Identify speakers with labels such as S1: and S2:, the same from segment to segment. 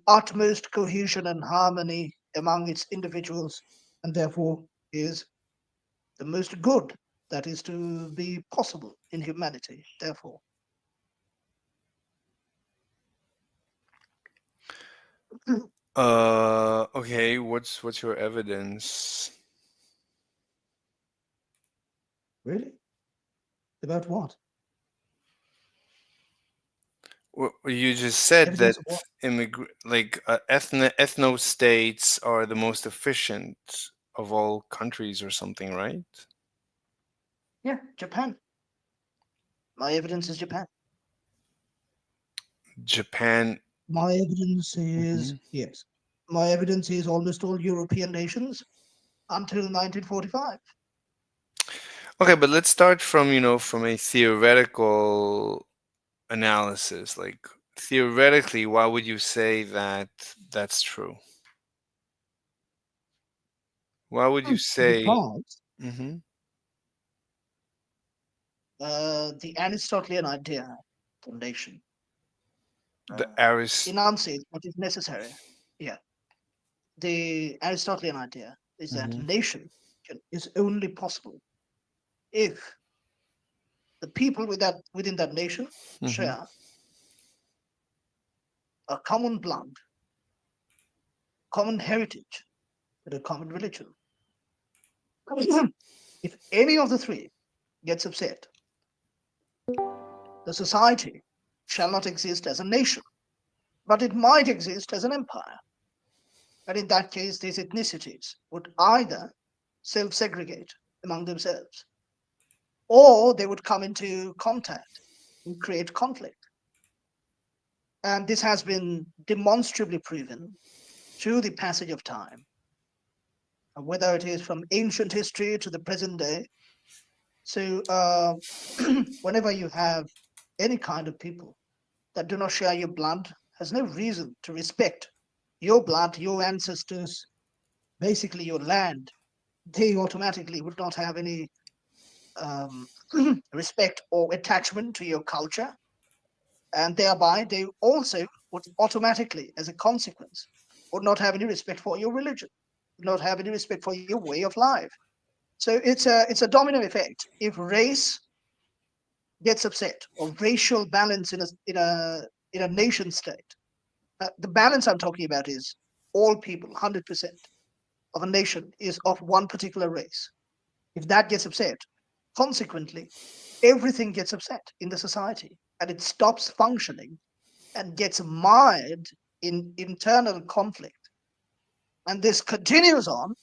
S1: utmost cohesion and harmony among its individuals, and therefore is the most good that is to be possible in humanity. Therefore,
S2: Okay, what's your evidence?
S1: really, about what?
S2: Well, you just said that
S1: Evidence of what?
S2: ethno-states are the most efficient of all countries or something, right?
S1: Yeah, Japan. My evidence is Japan.
S2: Japan.
S1: My evidence is,
S2: Mhm.
S1: yes. My evidence is almost all European nations until 1945.
S2: Okay, but let's start from, from a theoretical analysis. Like, theoretically, why would you say that that's true? Why would you say?
S1: Because
S2: Hmm.
S1: the Aristotelian idea of nation
S2: The
S1: uh,
S2: Aris.
S1: enunciates what is necessary. Yeah, the Aristotelian idea is that
S2: Hmm.
S1: nation is only possible if the people within that nation
S2: Hmm.
S1: share a common blood, common heritage, and a common religion. If any of the three gets upset, the society shall not exist as a nation, but it might exist as an empire. And in that case, these ethnicities would either self segregate among themselves or they would come into contact and create conflict. And this has been demonstrably proven through the passage of time, whether it is from ancient history to the present day. So, whenever you have any kind of people that do not share your blood, has no reason to respect your blood, your ancestors, basically your land, they automatically would not have any um, respect or attachment to your culture, and thereby they also would automatically, as a consequence, would not have any respect for your religion, would not have any respect for your way of life. So it's a domino effect. If race gets upset or racial balance in a nation state, the balance I'm talking about is all people, 100% of a nation is of one particular race. If that gets upset, consequently, everything gets upset in the society and it stops functioning and gets mired in internal conflict. And this continues on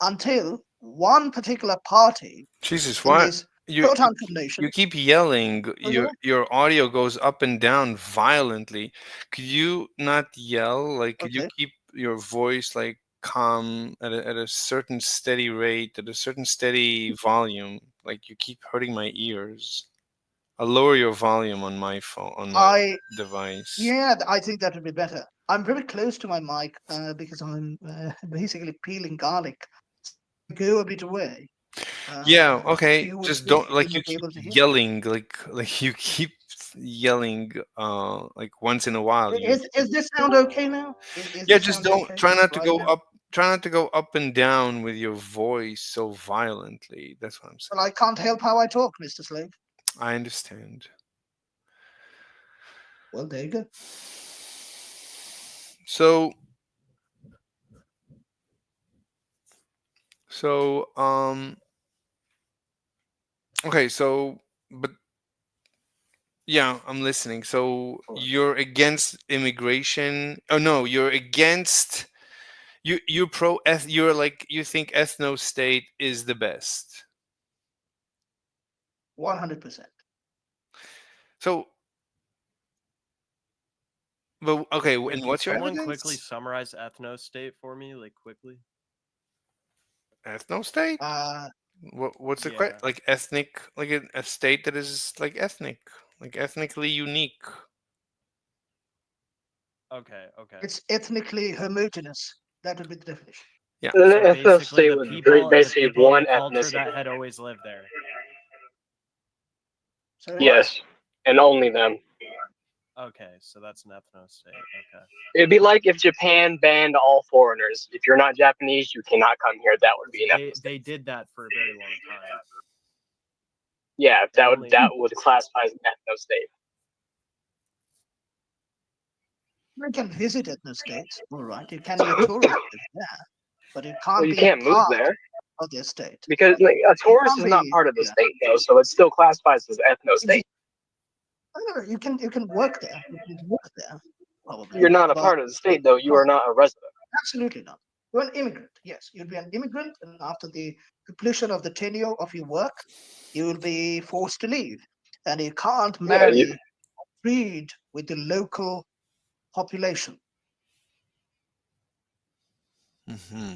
S1: until one particular party
S2: Jesus,
S1: in
S2: why
S1: this
S2: you
S1: quote unquote
S2: you
S1: nation
S2: keep yelling?
S1: goes
S2: Your audio goes up and down violently. Could you not yell? Like, could you
S1: okay.
S2: keep your voice like calm at a certain steady rate, at a certain steady volume? Like, you keep hurting my ears. I'll lower your volume on my phone, on my
S1: I
S2: device.
S1: Yeah, I think that would be better. I'm very close to my mic because I'm basically peeling garlic. So if I go a bit away,
S2: Yeah, okay.
S1: you would
S2: Just don't,
S1: basically
S2: like, you
S1: not be
S2: keep
S1: able to hear me.
S2: yelling, like you keep yelling like once in a while you
S1: Is this sound okay now? Is
S2: Yeah,
S1: this
S2: just
S1: sound
S2: don't
S1: okay
S2: try not to
S1: right
S2: go
S1: now?
S2: up, try not to go up and down with your voice so violently. That's what I'm
S1: Well,
S2: saying.
S1: I can't help how I talk, Mr. Slave.
S2: I understand.
S1: Well, there you go.
S2: So so okay, so but yeah, I'm listening. So you're against immigration? Oh no, you're against, you're pro eth you're like, you think ethno state is the best.
S1: 100%.
S2: So, but okay,
S3: Wait,
S2: and
S3: can
S2: what's your
S3: someone quickly
S2: evidence?
S3: summarize ethno-state for me, like quickly?
S2: Ethno state?
S1: Uh,
S2: What's the
S3: Yeah.
S2: like ethnic, like a state that is like ethnic, like ethnically unique?
S3: Okay, okay.
S1: it's ethnically homogeneous. That would be the definition.
S2: Yeah.
S3: So
S4: The
S3: basically
S4: ethno-state was
S3: the
S4: basically
S3: people of the
S4: one
S3: culture
S4: ethnicity.
S3: that had always lived there.
S1: Sorry?
S3: What?
S4: Yes, and only them.
S3: Okay, so that's an ethno-state. Okay.
S4: It'd be like if Japan banned all foreigners. If you're not Japanese, you cannot come here. That would be an ethno state.
S3: They did that for a very long time.
S4: Yeah,
S3: They
S4: that
S3: only-
S4: would classify as an ethno state.
S1: You can visit ethno-states, all right. You can be a tourist there, but you can't
S4: Well, you
S1: be
S4: can't move
S1: part
S4: there
S1: of their state.
S4: because like, a tourist
S1: can't
S4: is not
S1: be-
S4: part of the
S1: yeah.
S4: state though, so it still classifies as ethno state.
S1: No, you can work there. You can work there, probably.
S4: You're not a
S1: but
S4: part of the state though. You are not a resident.
S1: Absolutely not. You're an immigrant. Yes, you'll be an immigrant, and after the completion of the tenure of your work, you will be forced to leave, and you can't
S4: Yeah,
S1: marry
S4: you-
S1: or breed with the local population.
S2: Hmm.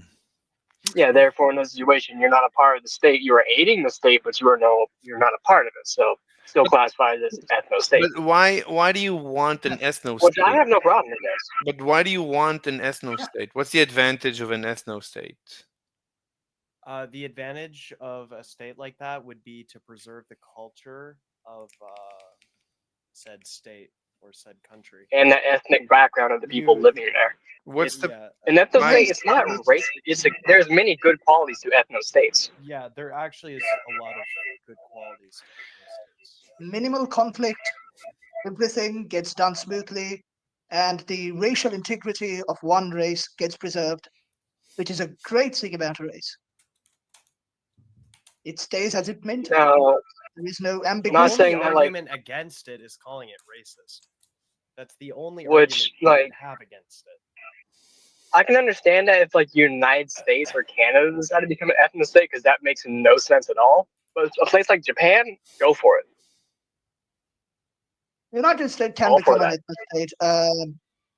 S4: Yeah, therefore, in this situation, you're not a part of the state. You are aiding the state, but you're not a part of it. So, still classified as an ethno state.
S2: But why do you want an ethno
S4: Which I
S2: state?
S4: have no problem with this.
S2: But why do you want an ethno state? What's the advantage of an ethno state?
S3: The advantage of a state like that would be to preserve the culture of said state or said country.
S4: And the ethnic background of the people
S3: You-
S4: living there.
S2: What's the
S3: Yeah,
S4: An ethno
S2: My-
S4: state, it's not race. There's many good qualities to ethno states.
S3: yeah, there actually is a lot of good qualities to ethno states.
S1: Minimal conflict, everything gets done smoothly, and the racial integrity of one race gets preserved, which is a great thing about a race. It stays as it meant to.
S4: Now,
S1: There is no
S3: The
S1: ambiguity.
S4: Not
S3: only
S4: saying that, like-
S3: argument against it is calling it racist. That's the only
S4: Which,
S3: argument you
S4: like-
S3: can have against it.
S4: I can understand that if like United States or Canada decide to become an ethno state, because that makes no sense at all. But a place like Japan, go for it.
S1: The United States can
S4: All for
S1: become an
S4: that.
S1: ethno state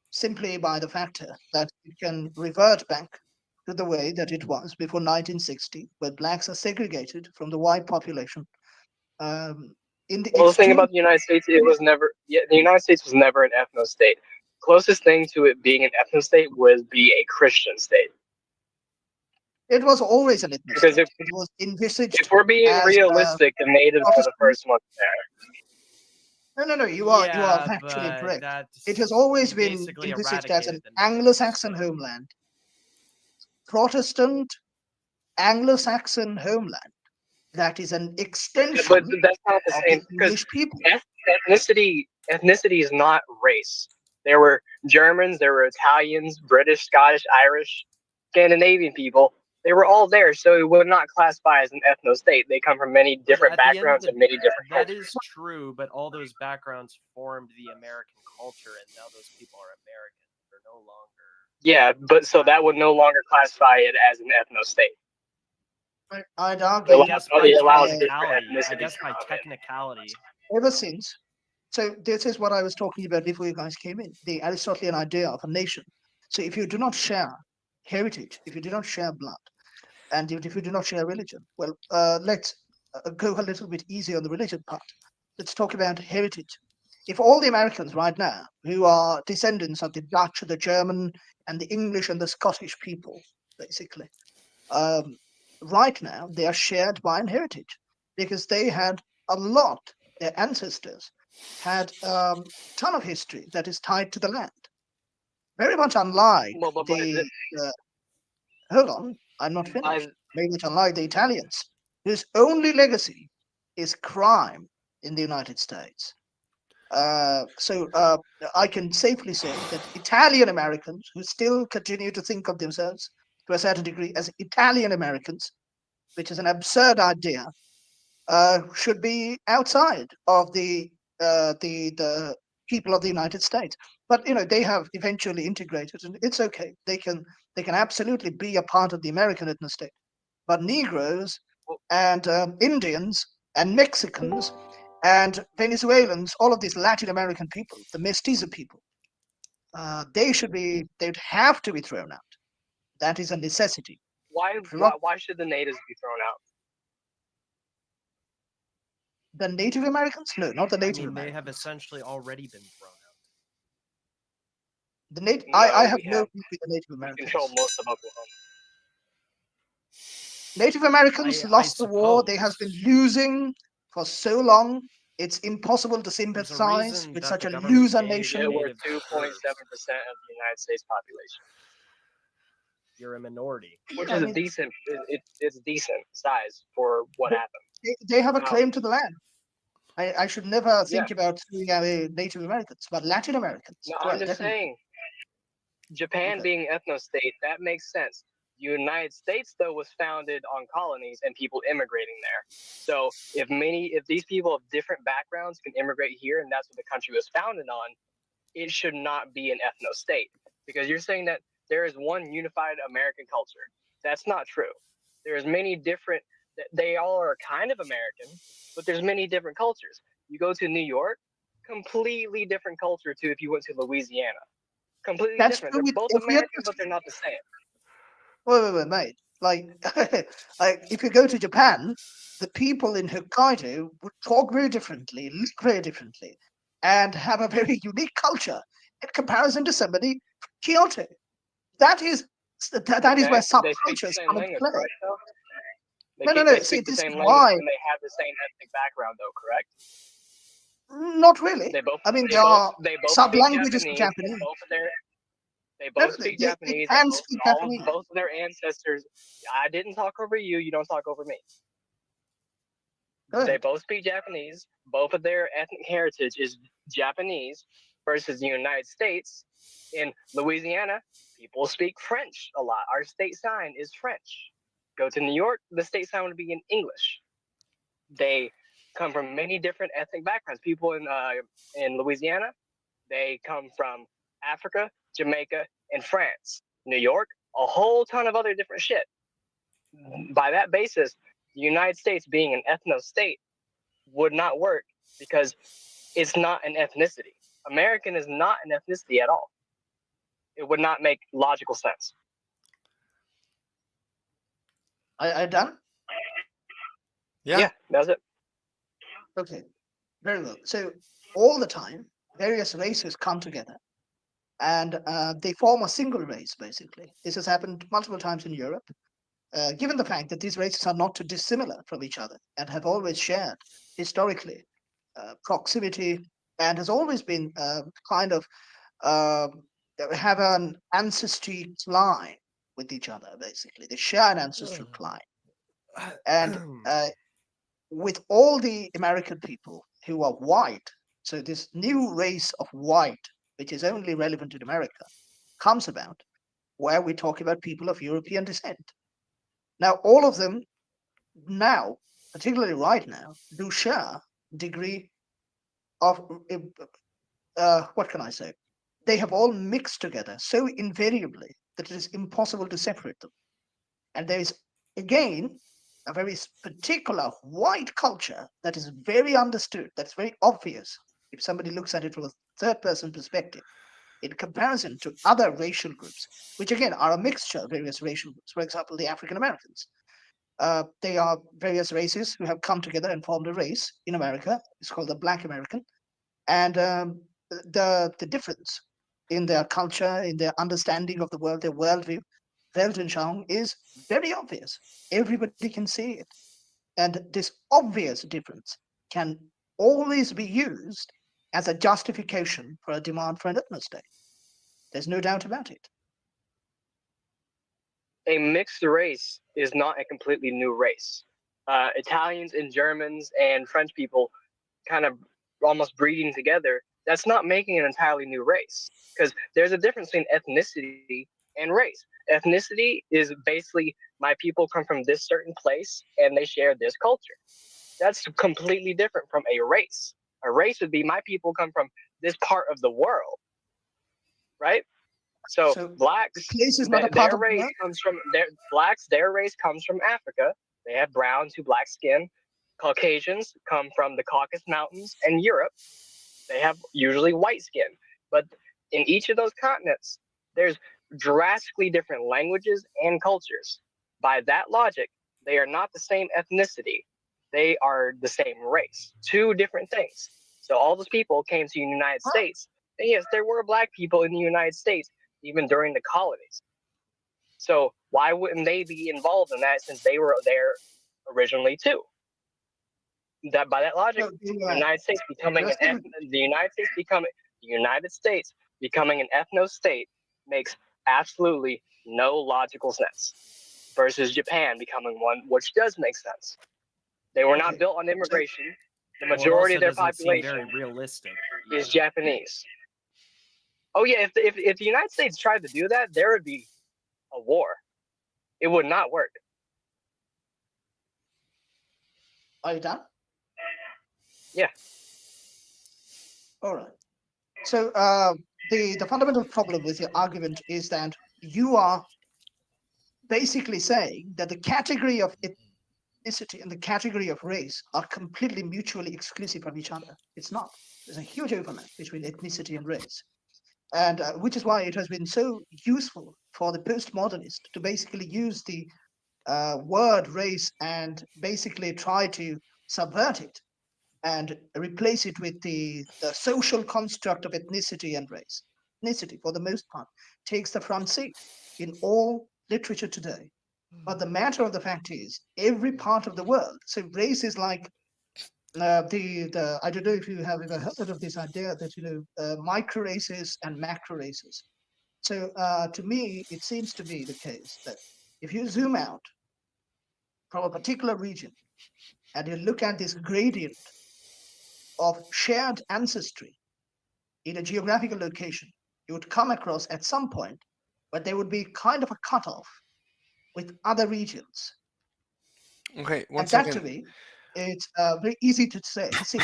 S1: simply by the factor that it can revert back to the way that it was before 1960, where blacks are segregated from the white population. In the
S4: Well, the thing
S1: extreme,
S4: about the United States, it was never. Yeah, the United States was never an ethno state. Closest thing to it being an ethno state would be a Christian state.
S1: it was always an ethno
S4: Because
S1: state. It was envisaged.
S4: If we're being
S1: As,
S4: realistic, the natives are the first ones there.
S1: No, you are
S3: Yeah,
S1: factually
S3: but
S1: correct.
S3: that's
S1: It has always been
S3: basically
S1: envisaged as an
S3: eradicated the natives,
S1: Anglo-Saxon
S3: so-
S1: homeland, Protestant Anglo-Saxon homeland. That is an extension
S4: But that's not the
S1: of
S4: same
S1: the
S4: because
S1: English people.
S4: ethnicity is not race. There were Germans, there were Italians, British, Scottish, Irish, Scandinavian people. They were all there, so it would not classify as an ethno state. They come from many different
S3: At the end of
S4: backgrounds
S3: the-
S4: and many different
S3: That
S4: cultures.
S3: is true, but all those backgrounds formed the American culture, and now those people are American. They're no longer.
S4: Yeah, but so that would no longer classify it as an ethno state.
S1: I'd
S4: The
S1: argue
S4: law
S3: I guess
S1: that
S3: by
S4: only allows different
S3: technicality. I
S4: ethnicities
S3: guess
S4: to
S3: by
S4: come in.
S3: technicality.
S1: ever since. So this is what I was talking about before you guys came in, the Aristotelian idea of a nation. So if you do not share heritage, if you do not share blood, and if you do not share religion, well, let's go a little bit easier on the religion part. Let's talk about heritage. If all the Americans right now, who are descendants of the Dutch, the German, and the English and the Scottish people, basically, right now they are shared by an heritage because they had a lot, their ancestors had a ton of history that is tied to the land. Very much unlike
S4: Well, but
S1: the. Hold on, I'm not finished. Very much unlike the Italians, whose only legacy is crime in the United States. So I can safely say that Italian Americans who still continue to think of themselves to a certain degree as Italian Americans, which is an absurd idea, should be outside of the people of the United States. But they have eventually integrated, and it's okay. They can absolutely be a part of the American ethno state. But Negroes and Indians and Mexicans and Venezuelans, all of these Latin American people, the mestizo people, they'd have to be thrown out. That is a necessity.
S4: Why should the natives be thrown out?
S1: The Native Americans? No, not the
S3: I
S1: Native
S3: mean, they
S1: Americans.
S3: have essentially already been thrown out.
S1: The native.
S4: No,
S1: I have
S4: we
S1: no
S4: have-
S1: beef with the Native
S4: We
S1: Americans.
S4: control most of Oklahoma.
S1: Native Americans
S3: I
S1: lost the war. They have been
S3: suppose.
S1: losing for so long. It's impossible to
S3: There's a
S1: sympathize
S3: reason
S1: with
S3: that
S1: such
S3: the
S1: a
S3: government
S1: loser
S3: gave
S1: nation.
S4: Yeah, we're
S3: native
S4: 2.7%
S3: reserves.
S4: of the United States population,
S3: You're a minority.
S4: which
S1: I
S4: is a
S1: mean,
S4: decent. It's decent size for what
S1: they,
S4: happened.
S1: they have a
S4: Now,
S1: claim to the land. I should never
S4: yeah.
S1: think about throwing away Native Americans, but Latin Americans,
S4: No, I'm
S1: well,
S4: just
S1: definitely.
S4: saying, Japan
S1: Okay.
S4: being ethno-state, that makes sense. The United States, though, was founded on colonies and people immigrating there. So if these people of different backgrounds can immigrate here, and that's what the country was founded on, it should not be an ethno-state. Because you're saying that there is one unified American culture. That's not true. There's many different. They all are kind of American, but there's many different cultures. You go to New York, completely different culture to if you went to Louisiana. Completely
S1: That's
S4: different.
S1: true
S4: They're
S1: with
S4: both
S1: every
S4: American, but
S1: ethnicity.
S4: they're not the same.
S1: Wait, mate. Like, if you go to Japan, the people in Hokkaido would talk very differently, look very differently, and have a very unique culture in comparison to somebody from Kyoto. That is that is where
S4: Okay, they speak the
S1: subcultures
S4: same
S1: come into
S4: language,
S1: play.
S4: correct? Though
S1: No.
S4: they
S1: See,
S4: speak the
S1: this is
S4: same language
S1: why.
S4: and they have the same ethnic background, though, correct?
S1: Not really.
S4: They both
S1: I mean,
S4: they
S1: there
S4: both
S1: are
S4: they both
S1: sub
S4: speak
S1: languages of
S4: Japanese, and
S1: Japanese.
S4: both of their they
S1: No,
S4: both speak
S1: they
S4: Japanese, and
S1: can speak Japanese.
S4: both of their ancestors. I didn't talk over you. You don't talk over me.
S1: Go
S4: They
S1: ahead.
S4: both speak Japanese. Both of their ethnic heritage is Japanese versus the United States. In Louisiana, people speak French a lot. Our state sign is French. Go to New York, the state sign would be in English. They come from many different ethnic backgrounds. People in Louisiana, they come from Africa, Jamaica, and France. New York, a whole ton of other different shit. By that basis, the United States being an ethno state would not work because it's not an ethnicity. American is not an ethnicity at all. It would not make logical sense.
S1: I done?
S2: Yeah.
S4: That's it.
S1: Okay. Very well. So all the time, various races come together and they form a single race, basically. This has happened multiple times in Europe, given the fact that these races are not too dissimilar from each other and have always shared historically proximity and has always been kind of uh, have an ancestry line with each other, basically. They share an ancestral line. And with all the American people who are white, so this new race of white, which is only relevant in America, comes about where we talk about people of European descent. Now, all of them now, particularly right now, do share degree of what can I say? They have all mixed together so invariably that it is impossible to separate them. And there is again a very particular white culture that is very understood, that's very obvious if somebody looks at it from a third person perspective, in comparison to other racial groups, which again are a mixture of various racial groups. For example, the African Americans. They are various races who have come together and formed a race in America. It's called the Black American. And the difference in their culture, in their understanding of the world, their worldview, Weltanschauung is very obvious. Everybody can see it. And this obvious difference can always be used as a justification for a demand for an ethno-state. There's no doubt about it.
S4: A mixed race is not a completely new race. Italians and Germans and French people kind of almost breeding together, that's not making an entirely new race. Because there's a difference between ethnicity and race. Ethnicity is basically my people come from this certain place and they share this culture. That's completely different from a race. A race would be my people come from this part of the world, right? So
S1: So the
S4: blacks,
S1: place is not a part
S4: their
S1: of the
S4: race
S1: world.
S4: comes from their race comes from Africa. They have brown to black skin. Caucasians come from the Caucasus Mountains and Europe. They have usually white skin. But in each of those continents, there's drastically different languages and cultures. By that logic, they are not the same ethnicity. They are the same race. Two different things. So all those people came to the United States. And yes, there were black people in the United States even during the colonies. So why wouldn't they be involved in that since they were there originally too? That by that logic,
S1: So
S4: the United States becoming
S1: just
S4: the United States becoming the United States becoming an ethno-state makes absolutely no logical sense. Versus Japan becoming one, which does make sense. They were not
S1: okay.
S4: built on
S1: So
S4: immigration. The
S3: Well, it
S4: majority
S3: also
S4: of their
S3: doesn't seem
S4: population
S3: very realistic.
S4: is
S3: Either.
S4: Japanese. Oh yeah, if the United States tried to do that, there would be a war. It would not work.
S1: are you done?
S4: Yeah.
S1: All right. So the fundamental problem with your argument is that you are basically saying that the category of ethnicity and the category of race are completely mutually exclusive of each other. It's not. There's a huge overlap between ethnicity and race, and which is why it has been so useful for the postmodernist to basically use the word race and basically try to subvert it and replace it with the social construct of ethnicity and race. Ethnicity, for the most part, takes the front seat in all literature today. But the matter of the fact is, every part of the world, so race is like the I don't know if you have ever heard of this idea that micro races and macro races. So to me, it seems to be the case that if you zoom out from a particular region and you look at this gradient of shared ancestry in a geographical location, you would come across at some point where there would be kind of a cutoff with other regions.
S2: Okay, one
S1: And that to
S2: second.
S1: me, it's very easy to say, see,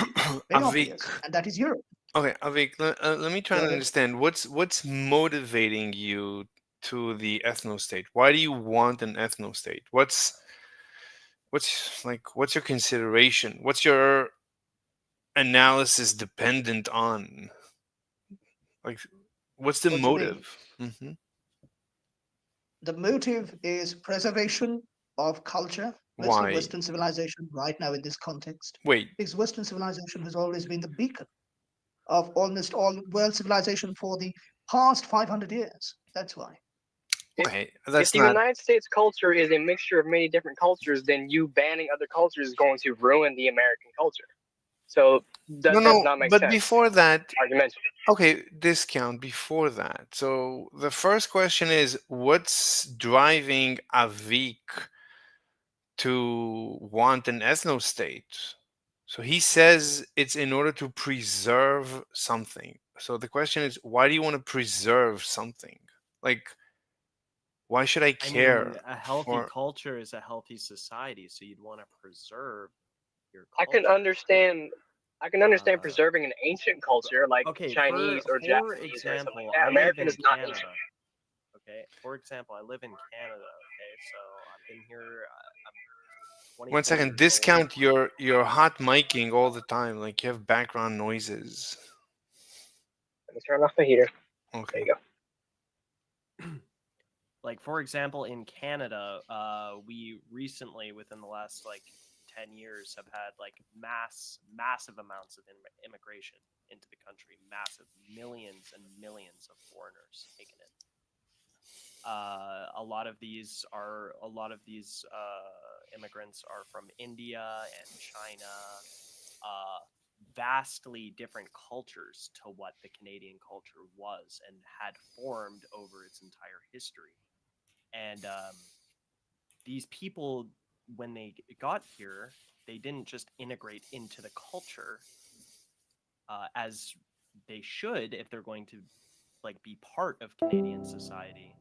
S1: very
S2: Avik.
S1: obvious, and that is Europe.
S2: Okay, Avik, let me try
S1: Go
S2: to
S1: ahead.
S2: understand what's motivating you to the ethno state. Why do you want an ethno state? What's your consideration? What's your analysis dependent on? Like, what's the
S1: What do you mean?
S2: motive? Hmm.
S1: The motive is preservation of culture, mostly
S2: Why?
S1: Western civilization, right now in this context.
S2: Wait.
S1: Because Western civilization has always been the beacon of almost all world civilization for the past 500 years. That's why.
S4: If
S2: Okay,
S4: if
S2: that's
S4: the
S2: not.
S4: United States culture is a mixture of many different cultures, then you banning other cultures is going to ruin the American culture. So
S2: No,
S4: that does
S2: no.
S4: not make
S2: But
S4: sense.
S2: before that,
S4: Argument.
S2: okay, discount before that. So the first question is, what's driving Avik to want an ethno state? So he says it's in order to preserve something. So the question is, why do you want to preserve something? Like, why should I
S3: I mean,
S2: care
S3: a healthy
S2: for?
S3: culture is a healthy society, so you'd want to preserve your
S4: I can
S3: culture.
S4: understand. I can understand
S3: Uh,
S4: preserving an ancient culture like
S3: okay,
S4: Chinese or
S3: for
S4: Japanese or something like
S3: example,
S4: that.
S3: I live
S4: American
S3: in
S4: is not
S3: Canada.
S4: ancient.
S3: Okay, for example, I live in Canada. Okay, so I've been here. I'm
S2: One
S3: 24
S2: second,
S3: years old.
S2: discount your hot miking all the time. Like you have background noises.
S4: Let me turn off the heater. There
S2: Okay.
S4: you go.
S3: Like for example, in Canada, we recently, within the last like 10 years, have had like massive amounts of immigration into the country, massive millions and millions of foreigners taken in. A lot of these immigrants are from India and China, uh, vastly different cultures to what the Canadian culture was and had formed over its entire history. And these people, when they got here, they didn't just integrate into the culture as they should if they're going to like be part of Canadian society.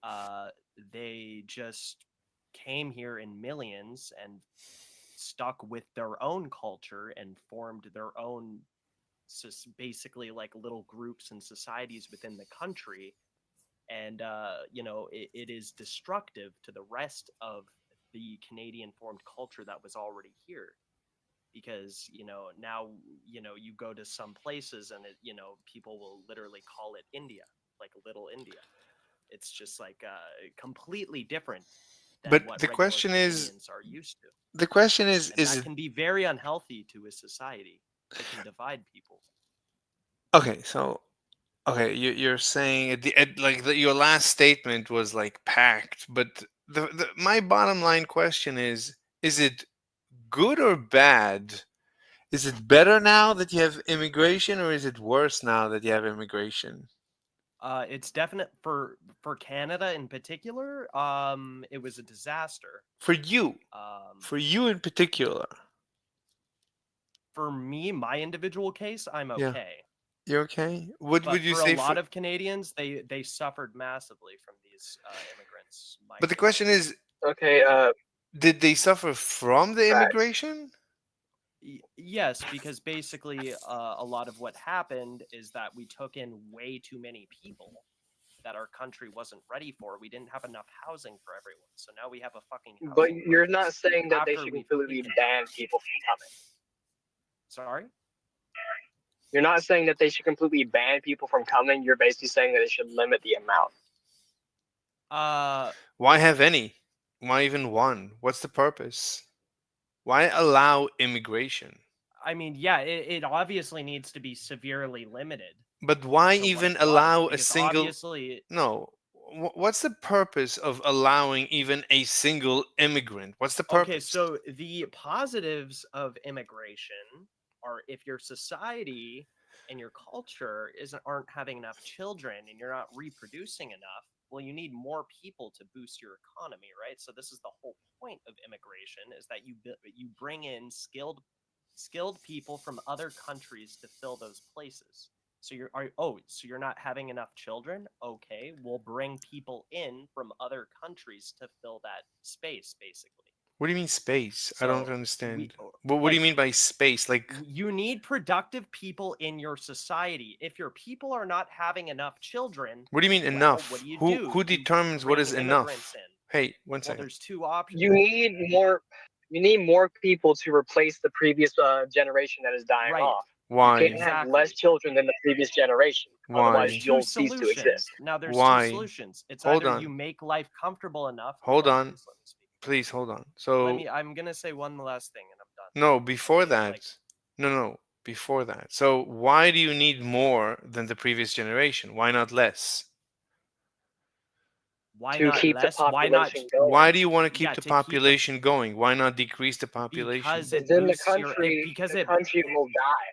S3: Uh, they just came here in millions and stuck with their own culture and formed their own basically like little groups and societies within the country. And it is destructive to the rest of the Canadian formed culture that was already here, because now you go to some places and people will literally call it India, like little India. It's just like completely different than
S2: But
S3: what
S2: the
S3: regular
S2: question is,
S3: Canadians are used to.
S2: the question
S3: And
S2: is
S3: that
S2: it
S3: can be very unhealthy to a society. It can divide people.
S2: okay? So okay, you're saying your last statement was like packed, but my bottom line question is it good or bad? Is it better now that you have immigration, or is it worse now that you have immigration?
S3: It's definite for Canada in particular. It was a disaster.
S2: For you,
S3: Um,
S2: for you in particular.
S3: for me, my individual case, I'm
S2: Yeah.
S3: okay.
S2: You okay? What
S3: But
S2: would you
S3: for a
S2: say
S3: lot
S2: for?
S3: of Canadians, they suffered massively from these immigrants
S2: But the
S3: migrating
S2: question
S3: in.
S2: is,
S4: Okay,
S2: did they suffer from the
S4: facts.
S2: immigration?
S3: Yes, because basically a lot of what happened is that we took in way too many people that our country wasn't ready for. We didn't have enough housing for everyone. So now we have a fucking
S4: But
S3: housing
S4: you're not
S3: crisis
S4: saying that they
S3: after
S4: should
S3: we've
S4: completely
S3: taken.
S4: ban people from coming.
S3: Sorry?
S4: You're not saying that they should completely ban people from coming. You're basically saying that they should limit the amount.
S2: Why have any? Why even one? What's the purpose? Why allow immigration?
S3: I mean, yeah, it obviously needs to be severely limited
S2: But why
S3: to what
S2: even
S3: it was
S2: allow a
S3: because
S2: single?
S3: obviously
S2: No. What's the purpose of allowing even a single immigrant? What's the
S3: okay,
S2: purpose?
S3: so the positives of immigration are if your society and your culture aren't having enough children and you're not reproducing enough, well, you need more people to boost your economy, right? So this is the whole point of immigration is that you bring in skilled people from other countries to fill those places. So so you're not having enough children? Okay, we'll bring people in from other countries to fill that space basically.
S2: What do you mean space? I don't
S3: So we
S2: understand.
S3: oh,
S2: What do you
S3: like
S2: mean by space? Like,
S3: you need productive people in your society. If your people are not having enough children,
S2: what do you mean
S3: well, what
S2: enough?
S3: do?
S2: Who
S3: You
S2: determines what
S3: bring
S2: is
S3: immigrants
S2: enough?
S3: in.
S2: Hey, one
S3: Well,
S2: second.
S3: there's two options.
S4: You need more. You need more people to replace the previous generation that is dying
S3: Right.
S4: off. You
S2: Why?
S4: can't have less
S3: Exactly.
S4: children than the previous generation.
S2: Why?
S3: There's
S4: Otherwise,
S3: two
S4: you'll cease to
S3: solutions.
S4: exist.
S3: Now there's two
S2: Why?
S3: solutions. It's
S2: Hold
S3: either
S2: on.
S3: you make life comfortable enough.
S2: Hold
S3: Hold on,
S2: on.
S3: please let me speak.
S2: Please hold on.
S3: Let
S2: So,
S3: me I'm gonna say one last thing and I'm done.
S2: no, before
S3: Okay,
S2: that. No, before that. So, why do you need more than the previous generation? Why not less?
S3: why
S4: To
S3: not
S4: keep the
S3: less? Why not?
S4: population going.
S2: Why do you want to keep
S3: Yeah,
S2: the
S3: to keep the
S2: population going? Why not decrease the population?
S3: because
S4: Because
S3: it
S4: then the
S3: boosts your
S4: country,
S3: because
S4: the
S3: it
S4: country will die.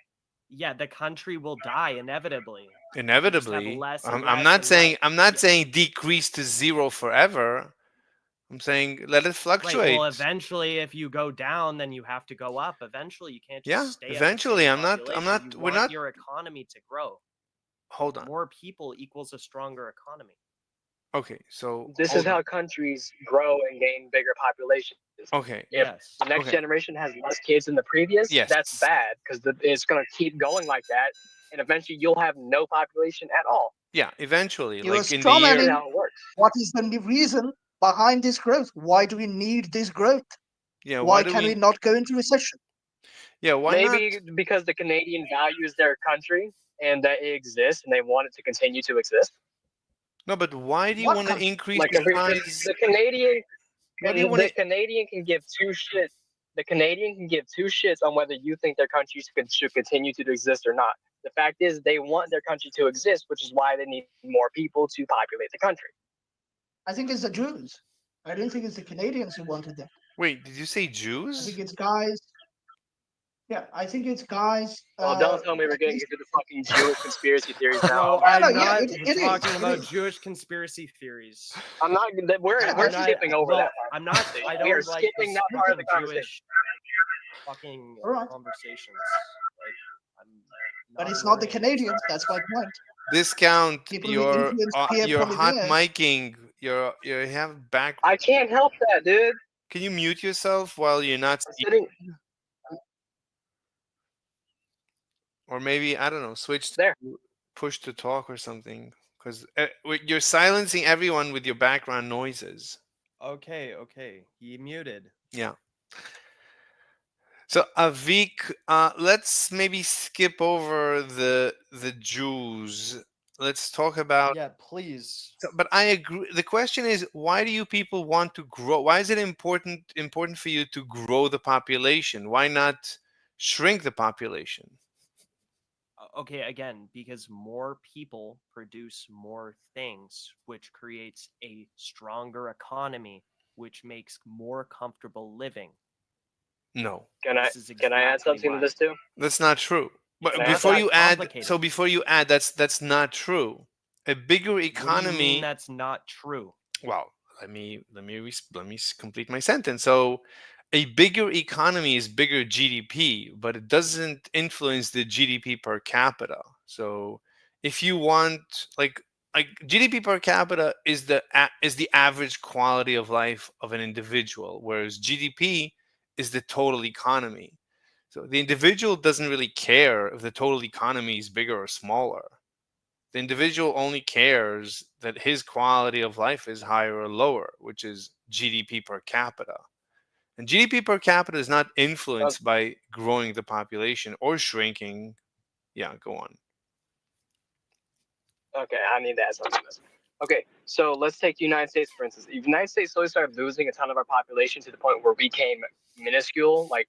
S3: yeah, the country will die inevitably. You just have
S2: Inevitably,
S3: less and
S2: I'm
S3: less
S2: not
S3: and less.
S2: saying I'm not
S3: Yeah,
S2: saying decrease to zero forever. I'm saying let it
S3: right.
S2: fluctuate.
S3: Well, eventually, if you go down, then you have to go up. Eventually, you can't
S2: Yeah,
S3: just stay at the
S2: eventually.
S3: same
S2: I'm
S3: population. You
S2: not. We're
S3: want
S2: not.
S3: your economy to grow.
S2: Hold on.
S3: More people equals a stronger economy.
S2: Okay, so
S4: This is
S2: hold
S4: how
S2: on.
S4: countries grow and gain bigger populations.
S2: Okay,
S4: If
S3: Yes.
S4: the next
S2: okay.
S4: generation has less kids than the previous, that's
S2: Yes.
S4: bad because it's going to keep going like that, and eventually you'll have no population at all.
S2: Yeah, eventually,
S1: You are
S2: like in the
S4: This is
S2: year.
S1: strawmanning
S4: how it works.
S1: what is the reason behind this growth. Why do we need this growth?
S2: Yeah, why
S1: Why
S2: do
S1: can we
S2: we?
S1: not go into recession?
S2: Yeah, why not?
S4: Maybe because the Canadian values their country and that it exists and they want it to continue to exist.
S2: No, but why do you
S1: What
S2: want to
S1: country?
S2: increase
S4: Like
S2: the size?
S4: the Canadian,
S2: Why do you want
S4: the
S2: to?
S4: Canadian can give two shits. The Canadian can give two shits on whether you think their country should continue to exist or not. The fact is, they want their country to exist, which is why they need more people to populate the country.
S1: I think it's the Jews. I don't think it's the Canadians who wanted that.
S2: Wait, did you say
S1: I think
S2: Jews?
S1: it's guys. Yeah, I think it's guys.
S4: Well, don't tell me we're
S1: At
S4: getting
S1: least,
S4: into the fucking Jewish conspiracy theories now.
S3: Bro,
S4: Oh my
S1: no,
S3: I'm
S1: no, yeah,
S4: god,
S3: not
S1: it is.
S3: talking
S1: It
S3: about
S1: is.
S3: Jewish conspiracy theories.
S4: I'm not.
S1: Yeah,
S4: We're
S3: I'm
S1: but
S3: not.
S4: skipping over
S3: Well,
S4: that part
S3: I'm
S4: of the
S3: not.
S4: conversation.
S3: I
S4: We are
S3: don't like
S4: skipping that part of the
S3: speaking
S4: conversation.
S3: Jewish fucking
S1: all right.
S3: conversations. Like I'm
S1: But
S3: not
S1: it's not the
S3: learning anything.
S1: Canadians. That's my point.
S2: Discount
S1: People who influence Pierre
S2: your hot
S1: Poilievre.
S2: miking. You have back.
S4: I can't help that, dude.
S2: Can you mute yourself while you're not
S4: I'm
S2: speaking?
S4: sitting
S2: Or maybe I don't know, switch
S4: there.
S2: to push to talk or something, because you're silencing everyone with your background noises.
S3: Okay. He muted.
S2: Yeah. So Avik, let's maybe skip over the Jews. Let's talk about.
S3: Yeah, please.
S2: But I agree. The question is, why do you people want to grow? Why is it important for you to grow the population? Why not shrink the population?
S3: Okay, again, because more people produce more things, which creates a stronger economy, which makes more comfortable living.
S2: No,
S4: Can I
S3: This is
S4: can I add
S3: exactly
S4: something to
S3: why.
S4: this too?
S2: that's not true.
S3: It's
S2: But
S4: Can I
S3: not
S4: add
S2: before
S3: that
S2: you
S4: something?
S2: add,
S3: complicated.
S2: that's not true. A bigger
S3: What do you mean
S2: economy.
S3: that's not true?
S2: Well, let me complete my sentence. So, a bigger economy is bigger GDP, but it doesn't influence the GDP per capita. So, if you want like GDP per capita is the average quality of life of an individual, whereas GDP is the total economy. So the individual doesn't really care if the total economy is bigger or smaller. The individual only cares that his quality of life is higher or lower, which is GDP per capita. And GDP per capita is not
S4: Oh,
S2: influenced by growing the population or shrinking. Yeah, go on.
S4: okay, I need to add something to this. Okay, so let's take the United States for instance. The United States slowly started losing a ton of our population to the point where we became minuscule, like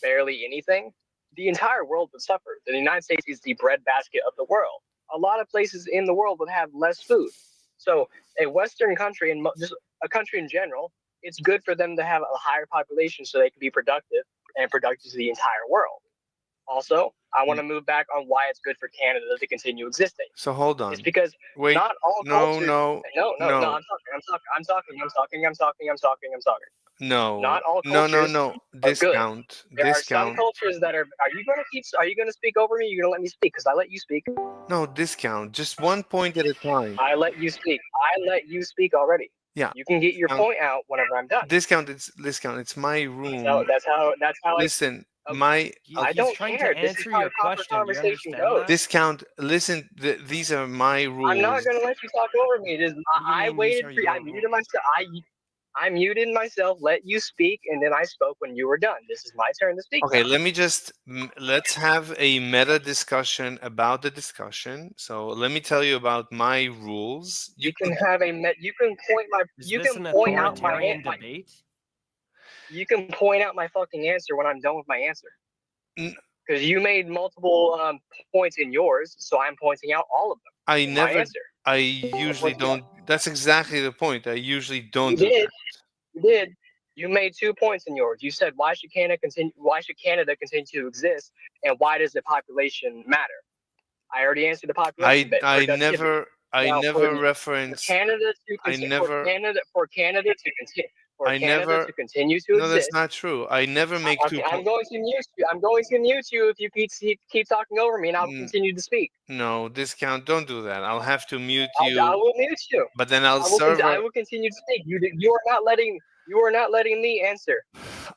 S4: barely anything. The entire world would suffer. The United States is the breadbasket of the world. A lot of places in the world would have less food. So a Western country and just a country in general, it's good for them to have a higher population so they can be productive and productive to the entire world. Also, I want to move back on why it's good for Canada to continue existing.
S2: So hold
S4: It's
S2: on.
S4: because
S2: Wait.
S4: not all
S2: No,
S4: cultures.
S2: no,
S4: No, no, no.
S2: no,
S4: I'm talking.
S2: no,
S4: Not all
S2: no, no,
S4: cultures
S2: no.
S4: are good.
S2: Discount.
S4: There are some
S2: Discount.
S4: cultures that are. Are you gonna keep? Are you gonna speak over me? You're gonna let me speak because I let you speak.
S2: No, discount. Just one point at a time.
S4: I let you speak. I let you speak already.
S2: Yeah.
S4: You can get your
S2: Discount.
S4: point out whenever I'm done.
S2: Discount. It's discount. It's my
S4: That's how.
S2: room.
S4: That's how. That's how I.
S2: Listen,
S4: Okay.
S2: my
S4: I
S3: He's
S4: don't
S3: trying
S4: care.
S3: to
S4: This is
S3: answer
S4: how
S3: your
S4: a proper
S3: question. Do you
S4: conversation
S3: understand
S4: goes.
S3: that?
S2: discount. Listen, these are my
S4: I'm not
S2: rules.
S4: gonna let you talk over me. It is.
S3: What do you
S4: I
S3: mean these
S4: waited
S3: are
S4: for you. I
S3: your
S4: muted
S3: rules?
S4: myself. I muted myself. Let you speak, and then I spoke when you were done. This is my turn to speak
S2: Okay,
S4: now.
S2: let me just let's have a meta discussion about the discussion. So let me tell you about my rules.
S4: You can have a. You can point my.
S3: Is
S4: You
S3: this
S4: can
S3: an
S4: point out my.
S3: authoritarian debate?
S4: You can point out my fucking answer when I'm done with my answer.
S2: N-
S4: Because you made multiple points in yours, so I'm pointing out all of them
S2: I
S4: in my
S2: never.
S4: answer.
S2: I
S4: That's
S2: usually
S4: what
S2: don't. That's exactly the point. I usually
S4: you
S2: don't do
S4: did.
S2: that.
S4: You did. You made 2 points in yours. You said why should Canada continue? Why should Canada continue to exist? And why does the population matter? I already answered the population bit.
S2: I
S4: Productivity.
S2: never. I
S4: Now
S2: never reference. I never.
S4: For
S2: I
S4: Canada
S2: never.
S4: to continue to
S2: No, that's
S4: exist.
S2: not true. I never make
S4: Okay,
S2: two
S4: I'm
S2: points.
S4: going to mute you. I'm going to mute you if you keep talking over me, and I'll continue to speak.
S2: No, discount. Don't do that. I'll have to mute
S4: I
S2: you,
S4: will mute you.
S2: but then I'll
S4: I
S2: server.
S4: will continue to speak. You are not letting me answer.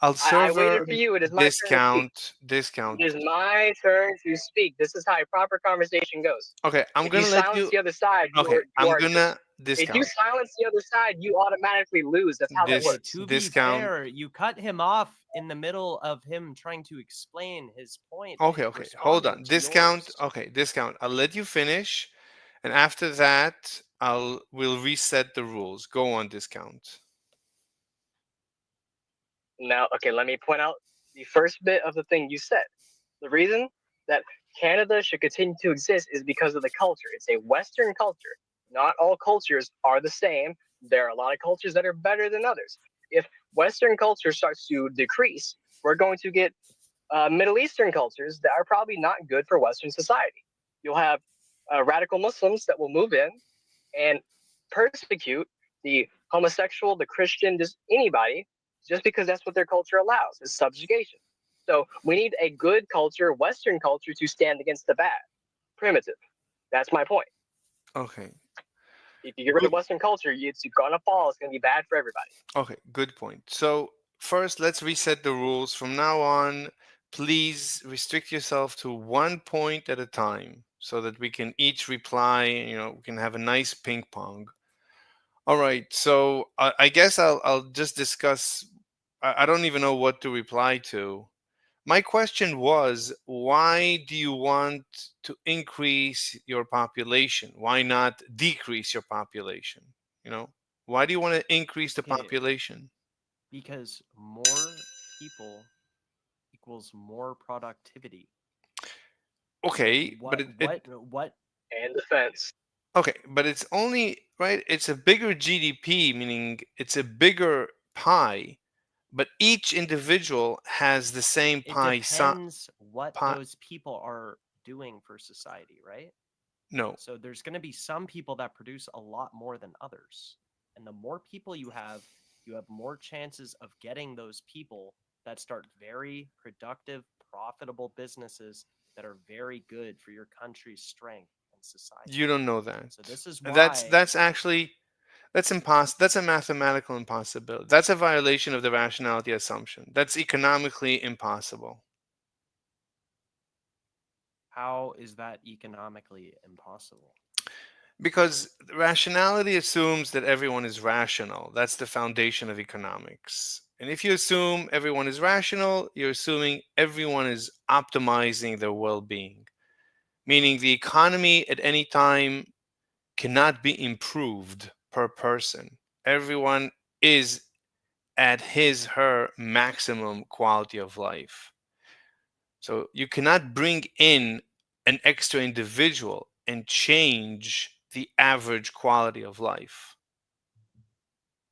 S2: I'll
S4: I waited
S2: server
S4: for you. It is my turn to speak.
S2: discount. Discount.
S4: It is my turn to speak. This is how a proper conversation goes.
S2: Okay, I'm
S4: If you
S2: gonna let
S4: silence
S2: you.
S4: the other side,
S2: Okay,
S4: you
S2: I'm
S4: are
S2: gonna
S4: if you
S2: discount.
S4: silence the other side, you automatically lose. That's how that
S3: Okay,
S4: works.
S3: to be
S2: Discount.
S3: fair, you cut him off in the middle of him trying to explain his point and
S2: Okay, okay. Hold
S3: responding
S2: on.
S3: to
S2: Discount.
S3: yours.
S2: Okay, discount. I'll let you finish, and after that, we'll reset the rules. Go on, discount.
S4: Now, okay, let me point out the first bit of the thing you said. The reason that Canada should continue to exist is because of the culture. It's a Western culture. Not all cultures are the same. There are a lot of cultures that are better than others. If Western culture starts to decrease, we're going to get Middle Eastern cultures that are probably not good for Western society. You'll have radical Muslims that will move in and persecute the homosexual, the Christian, just anybody, just because that's what their culture allows is subjugation. So we need a good culture, Western culture, to stand against the bad, primitive. That's my point.
S2: Okay.
S4: If you get rid of
S2: Good.
S4: Western culture, it's gonna fall. It's gonna be bad for everybody.
S2: Okay. Good point. So first, let's reset the rules. From now on, please restrict yourself to one point at a time, so that we can each reply. We can have a nice ping pong. All right. So I guess I'll just discuss. I don't even know what to reply to. My question was, why do you want to increase your population? Why not decrease your population? Why do you want to increase the
S3: Okay,
S2: population?
S3: because more people equals more productivity.
S2: Okay, but
S3: What
S4: And defense.
S2: okay, but it's only right. It's a bigger GDP, meaning it's a bigger pie. but each individual has the same
S3: It
S2: pie.
S3: depends what
S2: pie
S3: those people are doing for society, right?
S2: no,
S3: So there's going to be some people that produce a lot more than others. And the more people you have more chances of getting those people that start very productive, profitable businesses that are very good for your country's strength and society.
S2: you don't know that.
S3: So this is
S2: That's
S3: why
S2: actually that's a mathematical impossibility. That's a violation of the rationality assumption. That's economically impossible.
S3: how is that economically impossible?
S2: Because rationality assumes that everyone is rational. That's the foundation of economics. And if you assume everyone is rational, you're assuming everyone is optimizing their well being, meaning the economy at any time cannot be improved per person. Everyone is at his, her maximum quality of life. So you cannot bring in an extra individual and change the average quality of life.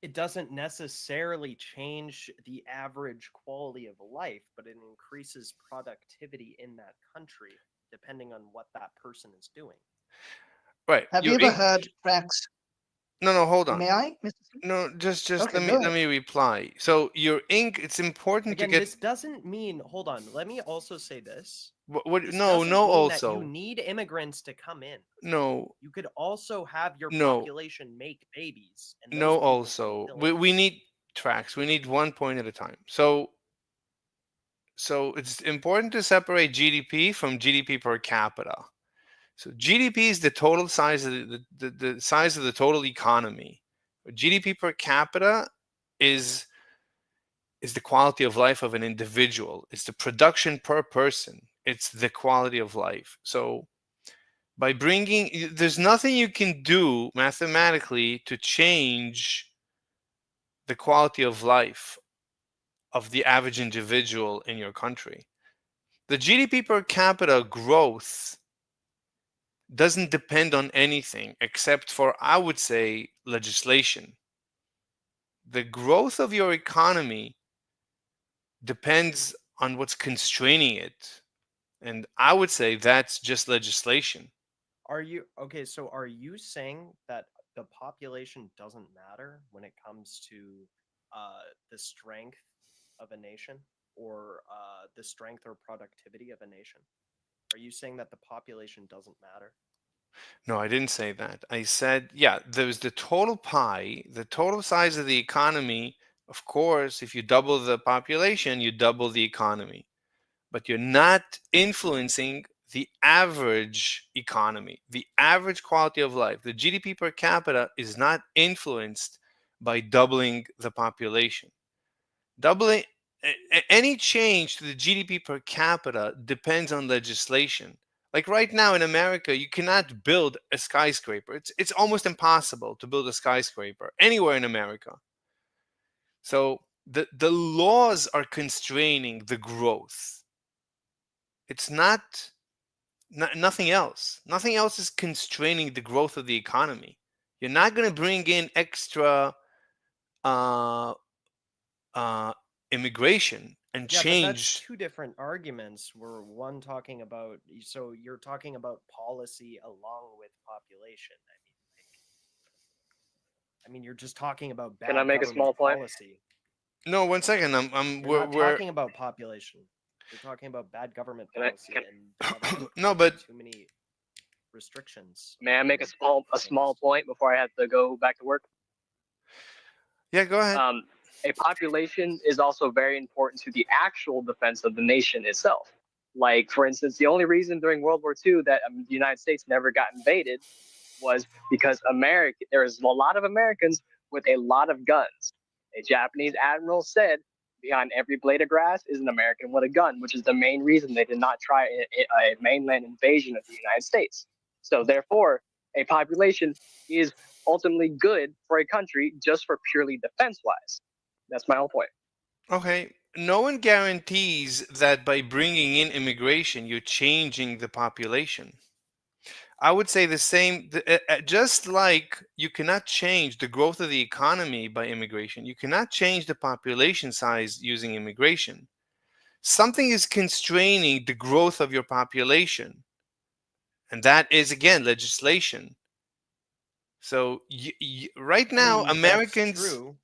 S3: It doesn't necessarily change the average quality of life, but it increases productivity in that country depending on what that person is doing.
S2: Right.
S1: Have you ever heard Frank's?
S2: No, hold on.
S1: May I, Mr. Singh?
S2: No, just
S1: Okay,
S2: let
S1: go
S2: me
S1: ahead.
S2: reply. So your ink, it's important to
S3: Again,
S2: get
S3: this doesn't mean, hold on, let me also say this.
S2: what
S3: This
S2: no,
S3: doesn't mean that you
S2: also.
S3: need immigrants to come in.
S2: No,
S3: You could also have your
S2: no,
S3: population make babies, and those
S2: no,
S3: people can
S2: also.
S3: fill
S2: We
S3: in.
S2: need tracks. We need one point at a time. So it's important to separate GDP from GDP per capita. So GDP is the total size of the size of the total economy. GDP per capita is the quality of life of an individual. It's the production per person. It's the quality of life. So by bringing, there's nothing you can do mathematically to change the quality of life of the average individual in your country. The GDP per capita growth doesn't depend on anything except for, I would say, legislation. The growth of your economy depends on what's constraining it. And I would say that's just legislation.
S3: Are you okay? So are you saying that the population doesn't matter when it comes to the strength of a nation or the strength or productivity of a nation? Are you saying that the population doesn't matter?
S2: No, I didn't say that. I said, yeah, there's the total pie, the total size of the economy. Of course, if you double the population, you double the economy. But you're not influencing the average economy, the average quality of life. The GDP per capita is not influenced by doubling the population. Doubling any change to the GDP per capita depends on legislation. Like right now in America, you cannot build a skyscraper. It's almost impossible to build a skyscraper anywhere in America. So the laws are constraining the growth. It's not nothing else. Nothing else is constraining the growth of the economy. You're not going to bring in extra uh, uh, immigration and
S3: Yeah, but that's
S2: change.
S3: two different arguments. We're one talking about, so you're talking about policy along with population. I mean, you're just talking about
S4: Can I
S3: bad
S4: make a
S3: government
S4: small point?
S3: policy.
S2: No, 1 second.
S3: You're not talking about population. You're talking about bad government
S4: Can I
S3: policy
S4: can
S3: and government
S2: No,
S3: putting
S2: but
S3: too many restrictions
S4: may I
S3: on
S4: make a small
S3: consumers.
S4: point before I have to go back to work?
S2: yeah, go ahead.
S4: Um, a population is also very important to the actual defense of the nation itself. Like, for instance, the only reason during World War II that the United States never got invaded was because there was a lot of Americans with a lot of guns. A Japanese admiral said, "Behind every blade of grass is an American with a gun," which is the main reason they did not try a mainland invasion of the United States. So, therefore, a population is ultimately good for a country just for purely defense wise. That's my whole point.
S2: Okay. No one guarantees that by bringing in immigration, you're changing the population. I would say the same. Just like you cannot change the growth of the economy by immigration, you cannot change the population size using immigration. Something is constraining the growth of your population, and that is again legislation. So right
S3: I
S2: now,
S3: mean, that's
S2: Americans,
S3: true.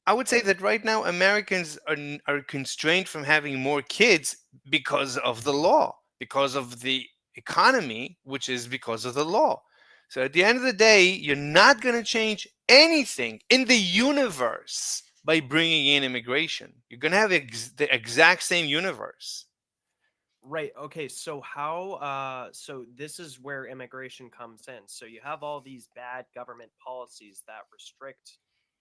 S2: I would say that right now Americans are constrained from having more kids because of the law, because of the economy, which is because of the law. So at the end of the day, you're not going to change anything in the universe by bringing in immigration. You're going to have the exact same universe.
S3: Right. Okay. So how so this is where immigration comes in. So you have all these bad government policies that restrict,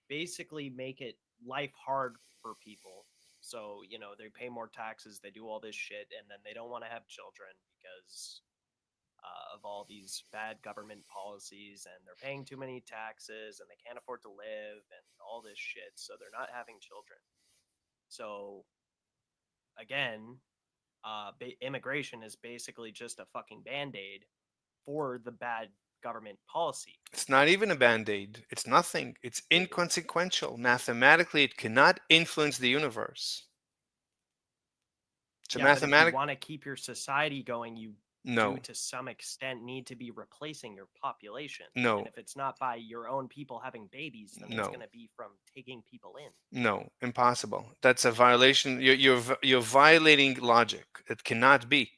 S3: basically make it life hard for people. So, they pay more taxes, they do all this shit, and then they don't want to have children because of all these bad government policies, and they're paying too many taxes and they can't afford to live and all this shit. So they're not having children. So again, immigration is basically just a fucking band-aid for the bad government policy.
S2: It's not even a band-aid. It's nothing. It's inconsequential. Mathematically, it cannot influence the universe. So
S3: Yeah, but if you
S2: mathematic
S3: want to keep your society going, you
S2: no,
S3: do to some extent need to be replacing your population.
S2: no,
S3: And if it's not by your own people having babies, then it's
S2: no,
S3: going to be from taking people in.
S2: no, impossible. That's a violation. You're violating logic. It cannot be.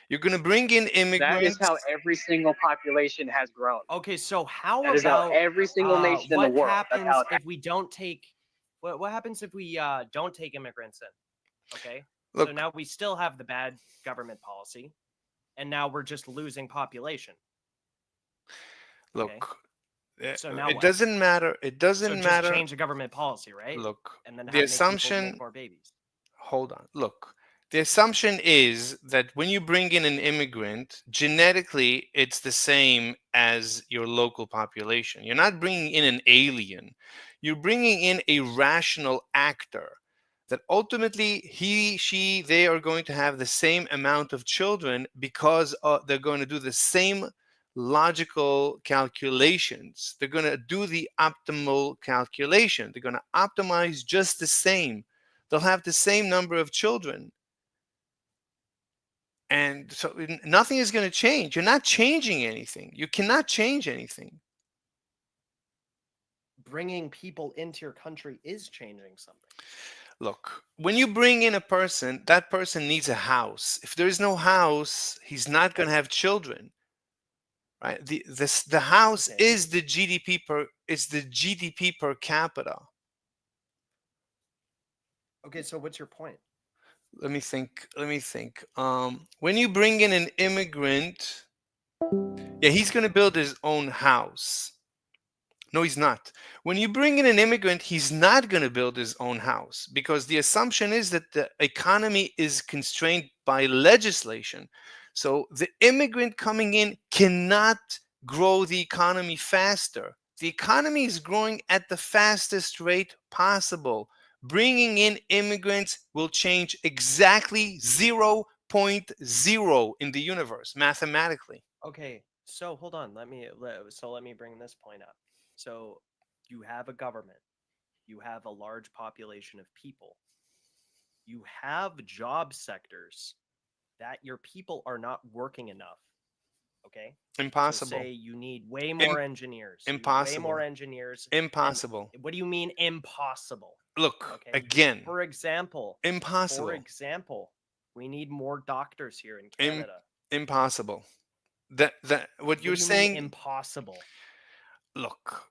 S2: You're going to bring in
S4: That is how
S2: immigrants.
S4: every single population has grown.
S3: Okay, so how
S4: That is how
S3: about
S4: every single nation in the
S3: what
S4: world. That's how
S3: happens
S4: it
S3: if we don't take what happens if we don't take immigrants in? Okay, so
S2: Look,
S3: now we still have the bad government policy, and now we're just losing population. Okay,
S2: look.
S3: so now
S2: It
S3: what?
S2: doesn't matter. It
S3: So
S2: doesn't
S3: just
S2: matter.
S3: change the government policy, right?
S2: Look,
S3: And then
S2: the
S3: make people
S2: assumption
S3: make more babies.
S2: hold on. Look, the assumption is that when you bring in an immigrant, genetically it's the same as your local population. You're not bringing in an alien. You're bringing in a rational actor that ultimately he, she, they are going to have the same amount of children because they're going to do the same logical calculations. They're going to do the optimal calculation. They're going to optimize just the same. They'll have the same number of children. And so nothing is going to change. You're not changing anything. You cannot change anything.
S3: Bringing people into your country is changing something.
S2: Look, when you bring in a person, that person needs a house. If there is no house, he's not going to have children, right? The house
S3: Okay.
S2: is the GDP per capita.
S3: Okay, so what's your point?
S2: Let me think. When you bring in an immigrant, yeah, he's going to build his own house. No, he's not. When you bring in an immigrant, he's not going to build his own house because the assumption is that the economy is constrained by legislation. So the immigrant coming in cannot grow the economy faster. The economy is growing at the fastest rate possible. Bringing in immigrants will change exactly 0.0 in the universe mathematically.
S3: Okay, so hold on. Let me bring this point up. So you have a government, you have a large population of people, you have job sectors that your people are not working enough. Okay, so
S2: Impossible.
S3: say you need way more engineers. You need way
S2: Impossible.
S3: more engineers.
S2: Impossible.
S3: And what do you mean impossible?
S2: Look,
S3: Okay.
S2: again,
S3: For example,
S2: impossible.
S3: we need more doctors here in
S2: Im-
S3: Canada.
S2: Impossible. What
S3: What
S2: you're
S3: do you
S2: saying,
S3: mean impossible?
S2: look,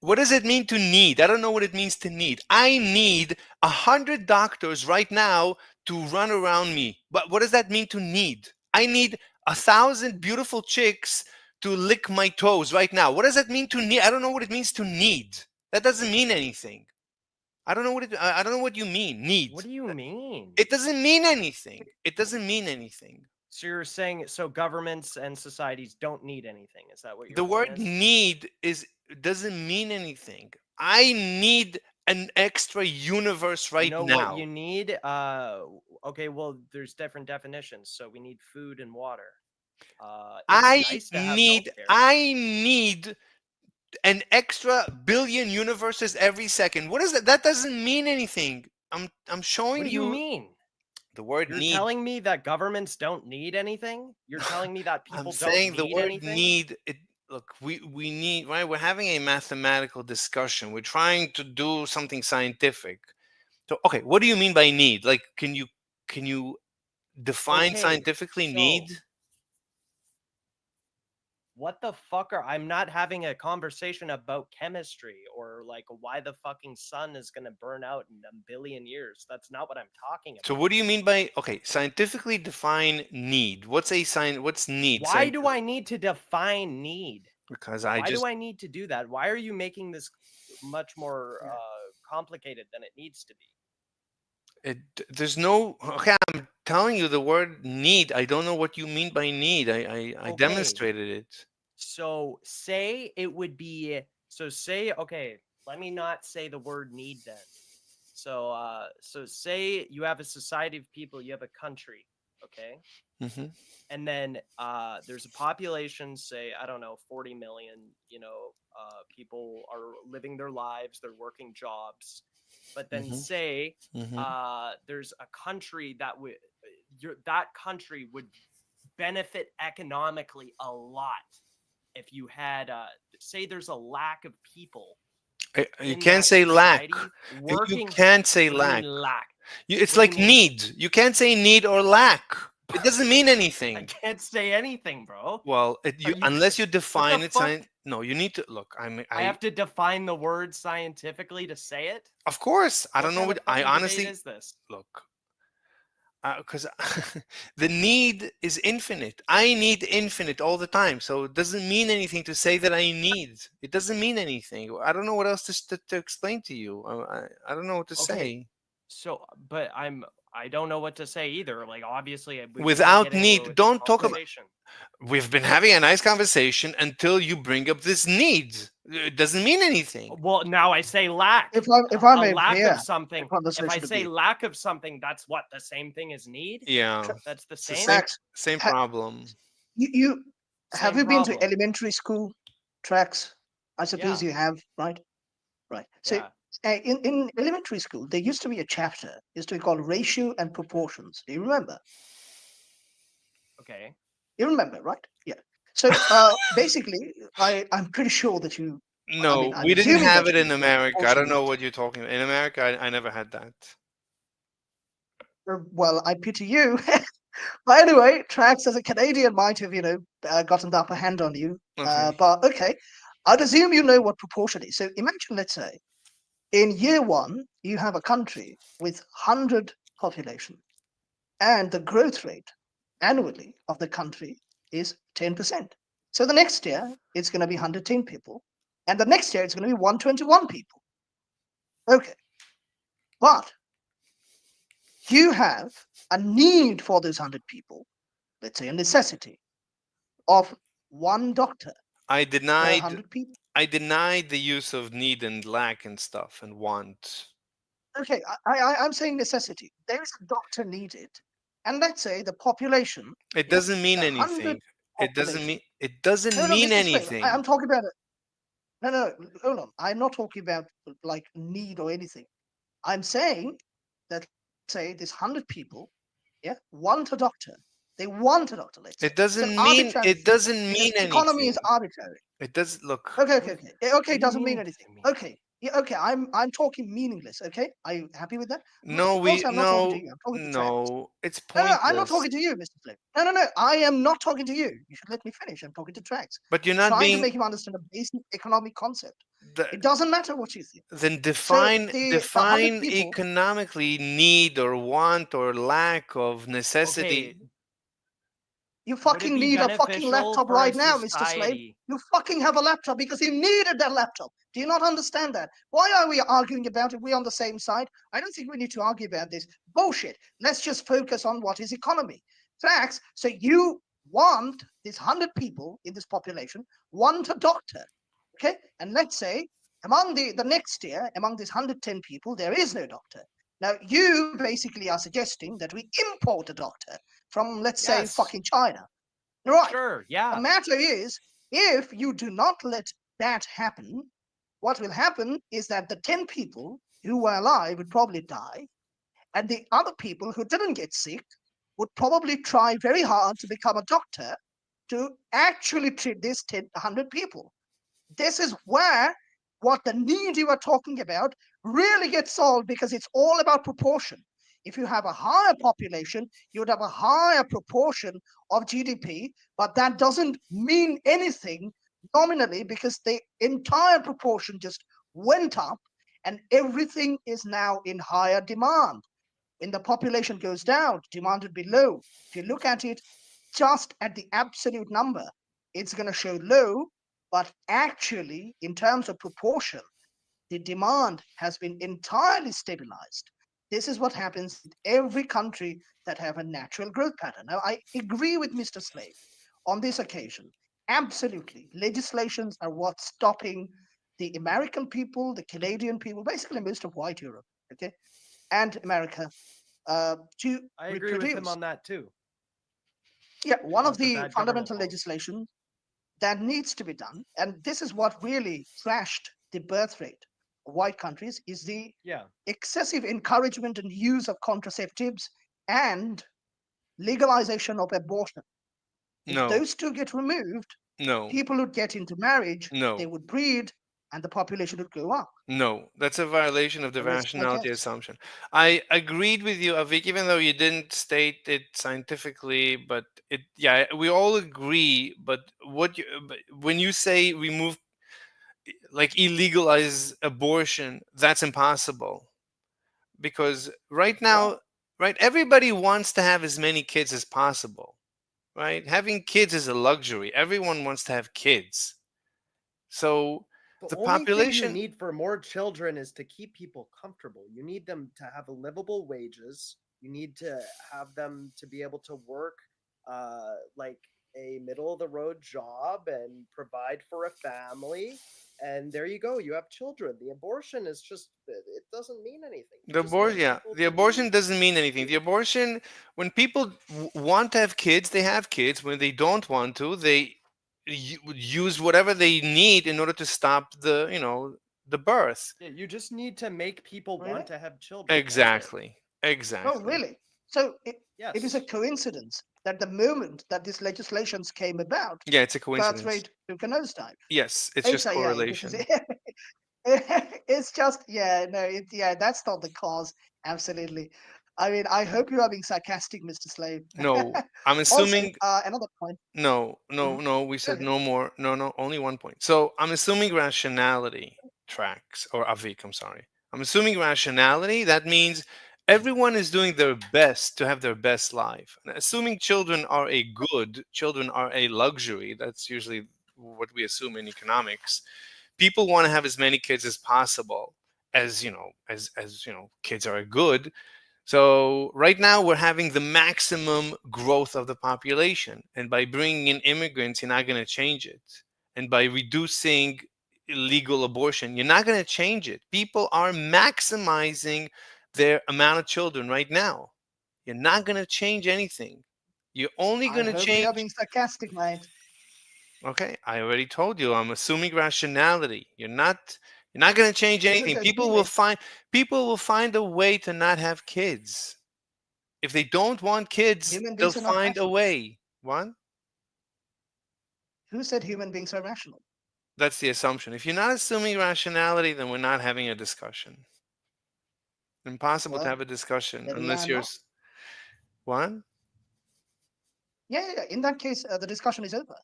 S2: what does it mean to need? I don't know what it means to need. I need 100 doctors right now to run around me. But what does that mean to need? I need 1,000 beautiful chicks to lick my toes right now. What does that mean to need? I don't know what it means to need. That doesn't mean anything. I don't know I don't know what you mean. Need.
S3: What do you mean?
S2: It doesn't mean anything. It doesn't mean anything.
S3: So you're saying so governments and societies don't need anything? Is that what your
S2: The
S3: point
S2: word
S3: is?
S2: need doesn't mean anything. I need an extra universe
S3: You
S2: right
S3: know
S2: now.
S3: what you need? Okay, well, there's different definitions. So we need food and water. It's nice to have healthcare.
S2: I need an extra billion universes every second. What is that? That doesn't mean anything. I'm showing
S3: What do you mean?
S2: the word
S3: You're
S2: need.
S3: telling me that governments don't need anything? You're telling me that
S2: I'm
S3: people
S2: saying
S3: don't
S2: the
S3: need
S2: word
S3: anything?
S2: need. Look, we need, right. We're having a mathematical discussion. We're trying to do something scientific. So, okay, what do you mean by need? Like, can you define
S3: Okay,
S2: scientifically
S3: so
S2: need?
S3: what the fuck I'm not having a conversation about chemistry or like why the fucking sun is gonna burn out in a billion years. That's not what I'm talking
S2: So,
S3: about.
S2: what do you mean by, okay, scientifically define need? What's need?
S3: Why do I need to define need?
S2: Because
S3: Why do I need to do that? Why are you making this much more complicated than it needs to be?
S2: there's no, okay, I'm telling you the word need. I don't know what you mean by need. I
S3: Okay,
S2: demonstrated it.
S3: so say it would be, so say, okay, let me not say the word need then. So say you have a society of people, you have a country, okay?
S2: Hmm.
S3: And then there's a population, say, I don't know, 40 million, people are living their lives, they're working jobs. But then
S2: Hmm.
S3: say
S2: Hmm.
S3: there's a country that would, that country would benefit economically a lot if you had, say there's a lack of people
S2: You
S3: in
S2: can't
S3: that
S2: say lack.
S3: society
S2: You
S3: working.
S2: can't say
S3: What do you
S2: lack.
S3: mean lack?
S2: It's
S3: What do you
S2: like
S3: mean?
S2: need. You can't say need or lack. It doesn't mean
S3: I
S2: anything.
S3: can't say anything, bro.
S2: Well, unless you
S3: What the
S2: define it,
S3: fuck?
S2: no, you need to look.
S3: I have to define the word scientifically to say it?
S2: Of course, I
S3: What
S2: don't know
S3: kind
S2: what
S3: of
S2: I
S3: fucking debate
S2: honestly
S3: is this?
S2: look. Because the need is infinite. I need infinite all the time. So it doesn't mean anything to say that I need. It doesn't mean anything. I don't know what else to explain to you. I don't know what to
S3: Okay,
S2: say.
S3: so but I don't know what to say either. Like obviously we're
S2: Without
S3: getting away
S2: need,
S3: with this
S2: don't talk about.
S3: conversation.
S2: We've been having a nice conversation until you bring up this need. It doesn't mean anything.
S3: Well, now I say lack.
S1: If I
S3: A
S1: may
S3: lack
S1: veer
S3: of
S1: the
S3: something. If I
S1: conversation a
S3: say
S1: bit,
S3: lack of something, that's what the same thing as need?
S2: Yeah,
S3: That's the
S2: it's the
S3: same?
S1: Tracks,
S2: same
S1: ha,
S2: problem.
S1: you have
S3: Same
S1: you been to
S3: problem.
S1: elementary school? Tracks? I suppose
S3: Yeah.
S1: you have, right? Right. So
S3: Yeah.
S1: in elementary school, there used to be a chapter used to be called ratio and proportions. Do you remember?
S3: Okay.
S1: You remember, right? Yeah. So basically, I'm pretty sure that you. I mean,
S2: No,
S1: I'm
S2: we didn't
S1: assuming
S2: have
S1: that
S2: it
S1: you
S2: in
S1: know what
S2: America. I don't
S1: proportions.
S2: know what you're talking about. In America, I never had that.
S1: Well, I pity you. But anyway, Trax as a Canadian might have, gotten the upper hand on you.
S2: Okay.
S1: But okay, I'd assume you know what proportion is. So imagine, let's say, in year one, you have a country with 100 population, and the growth rate annually of the country is 10%. So the next year, it's going to be 110 people, and the next year, it's going to be 121 people. Okay, but you have a need for those 100 people, let's say a necessity of one doctor
S2: I
S1: per
S2: denied
S1: 100 people.
S2: I denied the use of need and lack and stuff and want.
S1: Okay, I'm saying necessity. There is a doctor needed, and let's say the population,
S2: It
S1: yeah,
S2: doesn't mean
S1: the 100
S2: anything.
S1: population.
S2: It doesn't
S1: No, no,
S2: mean
S1: Mr. Slave,
S2: anything.
S1: I'm talking about it. No, no, no, hold on. I'm not talking about like need or anything. I'm saying that say this 100 people, yeah, want a doctor. They want a doctor. Let's say it's an arbitrary
S2: It
S1: figure
S2: doesn't
S1: because
S2: mean
S1: economy
S2: anything.
S1: is arbitrary.
S2: It does look.
S1: Okay, okay,
S3: What,
S1: okay. Okay,
S3: what
S1: it
S3: do you
S1: doesn't
S3: mean
S1: mean
S3: it
S1: anything.
S3: doesn't mean?
S1: Okay. Yeah, okay. I'm talking meaningless, okay? Are you happy with that?
S2: No,
S1: Mostly I'm not talking to you, I'm talking to Travis.
S2: no, it's
S1: No, no, I'm not
S2: pointless.
S1: talking to you, Mr. Flip. No, no, no. I am not talking to you. You should let me finish. I'm talking to Trax.
S2: But you're
S1: I'm
S2: not
S1: trying to
S2: being
S1: make him understand a basic economic concept.
S2: the,
S1: It doesn't matter what you think.
S2: then
S1: So the 100
S2: define
S1: people,
S2: economically need or want or lack of necessity.
S3: Okay,
S1: you
S3: would it
S1: fucking
S3: be
S1: need a fucking
S3: beneficial
S1: laptop
S3: for a
S1: right now, Mr. Slave.
S3: society?
S1: You fucking have a laptop because you needed that laptop. Do you not understand that? Why are we arguing about it? We're on the same side. I don't think we need to argue about this bullshit. Let's just focus on what is economy. Facts. So you want these 100 people in this population, want a doctor. Okay? And let's say among the next year, among these 110 people, there is no doctor. Now, you basically are suggesting that we import a doctor from, let's say,
S3: Yes.
S1: fucking China. Right.
S3: Sure,
S1: The
S3: yeah.
S1: matter is, if you do not let that happen, what will happen is that the 10 people who were alive would probably die, and the other people who didn't get sick would probably try very hard to become a doctor to actually treat these 100 people. This is where what the need you are talking about really gets solved, because it's all about proportion. If you have a higher population, you would have a higher proportion of GDP, but that doesn't mean anything nominally, because the entire proportion just went up and everything is now in higher demand. When the population goes down, demand would be low. If you look at it just at the absolute number, it's going to show low, but actually, in terms of proportion, the demand has been entirely stabilized. This is what happens in every country that have a natural growth pattern. Now, I agree with Mr. Slade on this occasion. Absolutely. Legislations are what's stopping the American people, the Canadian people, basically most of white Europe, okay, and America to
S3: I agree with him
S1: reproduce.
S3: on that too.
S1: Yeah, one of
S3: About the
S1: the
S3: bad government
S1: fundamental
S3: policy.
S1: legislation that needs to be done, and this is what really crashed the birth rate of white countries, is the
S3: Yeah.
S1: excessive encouragement and use of contraceptives and legalization of abortion. If
S2: No,
S1: those two get removed,
S2: no,
S1: people would get into marriage, they
S2: no,
S1: would breed, and the population would go up.
S2: no. That's a violation of the
S1: The rest, I
S2: rationality
S1: guess.
S2: assumption. I agreed with you, Avik, even though you didn't state it scientifically, but yeah, we all agree. But but when you say remove, like illegalize abortion, that's impossible because right
S1: Well,
S2: now, right, everybody wants to have as many kids as possible, right? Having kids is a luxury. Everyone wants to have kids. So
S5: The
S2: the
S5: only thing you
S2: population,
S5: need for more children is to keep people comfortable. You need them to have livable wages. You need to have them to be able to work like a middle of the road job and provide for a family. And there you go. You have children. The abortion is just, it doesn't mean anything. You
S2: the
S5: just
S2: abortion,
S5: want
S2: yeah,
S5: people
S2: the
S5: to be.
S2: abortion doesn't mean anything. The abortion, when people want to have kids, they have kids. When they don't want to, they use whatever they need in order to stop the birth.
S3: Yeah, you just need to make people
S1: really?
S3: want to have children. That's it.
S2: Exactly.
S1: Oh,
S2: Exactly.
S1: really? So it is a
S3: Yes.
S1: coincidence that the moment that these legislations came about,
S2: Yeah, it's a
S1: birth
S2: coincidence.
S1: rate took a nosedive.
S2: Yes, it's
S1: It's
S2: just
S1: a, yeah, because
S2: correlation.
S1: it's just, yeah, no, yeah, that's not the cause. Absolutely. I mean, I hope you are being sarcastic, Mr. Slave.
S2: No, I'm
S1: Also,
S2: assuming.
S1: another point.
S2: No, no,
S1: Mhm.
S2: no. We
S1: Go
S2: said
S1: ahead.
S2: no more. No, no, only one point. So I'm assuming rationality tracks, or Avik, I'm sorry. I'm assuming rationality. That means everyone is doing their best to have their best life. And assuming children are a luxury. That's usually what we assume in economics. People want to have as many kids as possible, as kids are good. So right now we're having the maximum growth of the population, and by bringing in immigrants, you're not going to change it. And by reducing illegal abortion, you're not going to change it. People are maximizing their amount of children right now. You're not going to change anything. You're only
S1: I
S2: going to
S1: hope you are
S2: change.
S1: being sarcastic, mate.
S2: Okay, I already told you. I'm assuming rationality. You're not going to change
S1: This is
S2: anything.
S1: assuming.
S2: People will find a way to not have kids. If they don't want kids,
S1: Human
S2: they'll
S1: beings are not
S2: find a
S1: rational.
S2: way. What?
S1: Who said human beings are rational?
S2: That's the assumption. If you're not assuming rationality, then we're not having a discussion. Impossible to
S1: Well,
S2: have a discussion
S1: maybe I
S2: unless
S1: am
S2: you're
S1: not.
S2: what?
S1: Yeah, yeah, yeah. In that case, the discussion is over.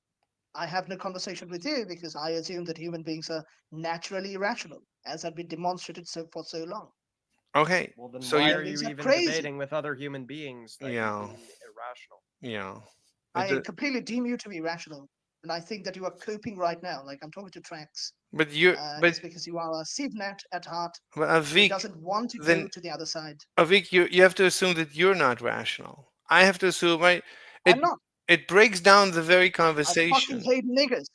S1: I have no conversation with you because I assume that human beings are naturally irrational, as had been demonstrated so for so long.
S2: Okay.
S3: Well, then
S2: So
S3: why
S2: you
S3: are
S1: Human
S3: you
S1: beings are
S3: even
S1: crazy.
S3: debating with other human beings that you
S2: yeah,
S3: deem irrational?
S2: yeah.
S1: I
S2: The-
S1: completely deem you to be rational, and I think that you are coping right now, like I'm talking to Trax.
S2: but you but
S1: It's because you are a CVNet at heart
S2: but
S1: who
S2: Avik,
S1: doesn't want to go
S2: then
S1: to the other side.
S2: you have to assume that you're not rational. I have to assume, right? It
S1: I'm not.
S2: it breaks down the very
S1: I fucking
S2: conversation.
S1: hate niggers.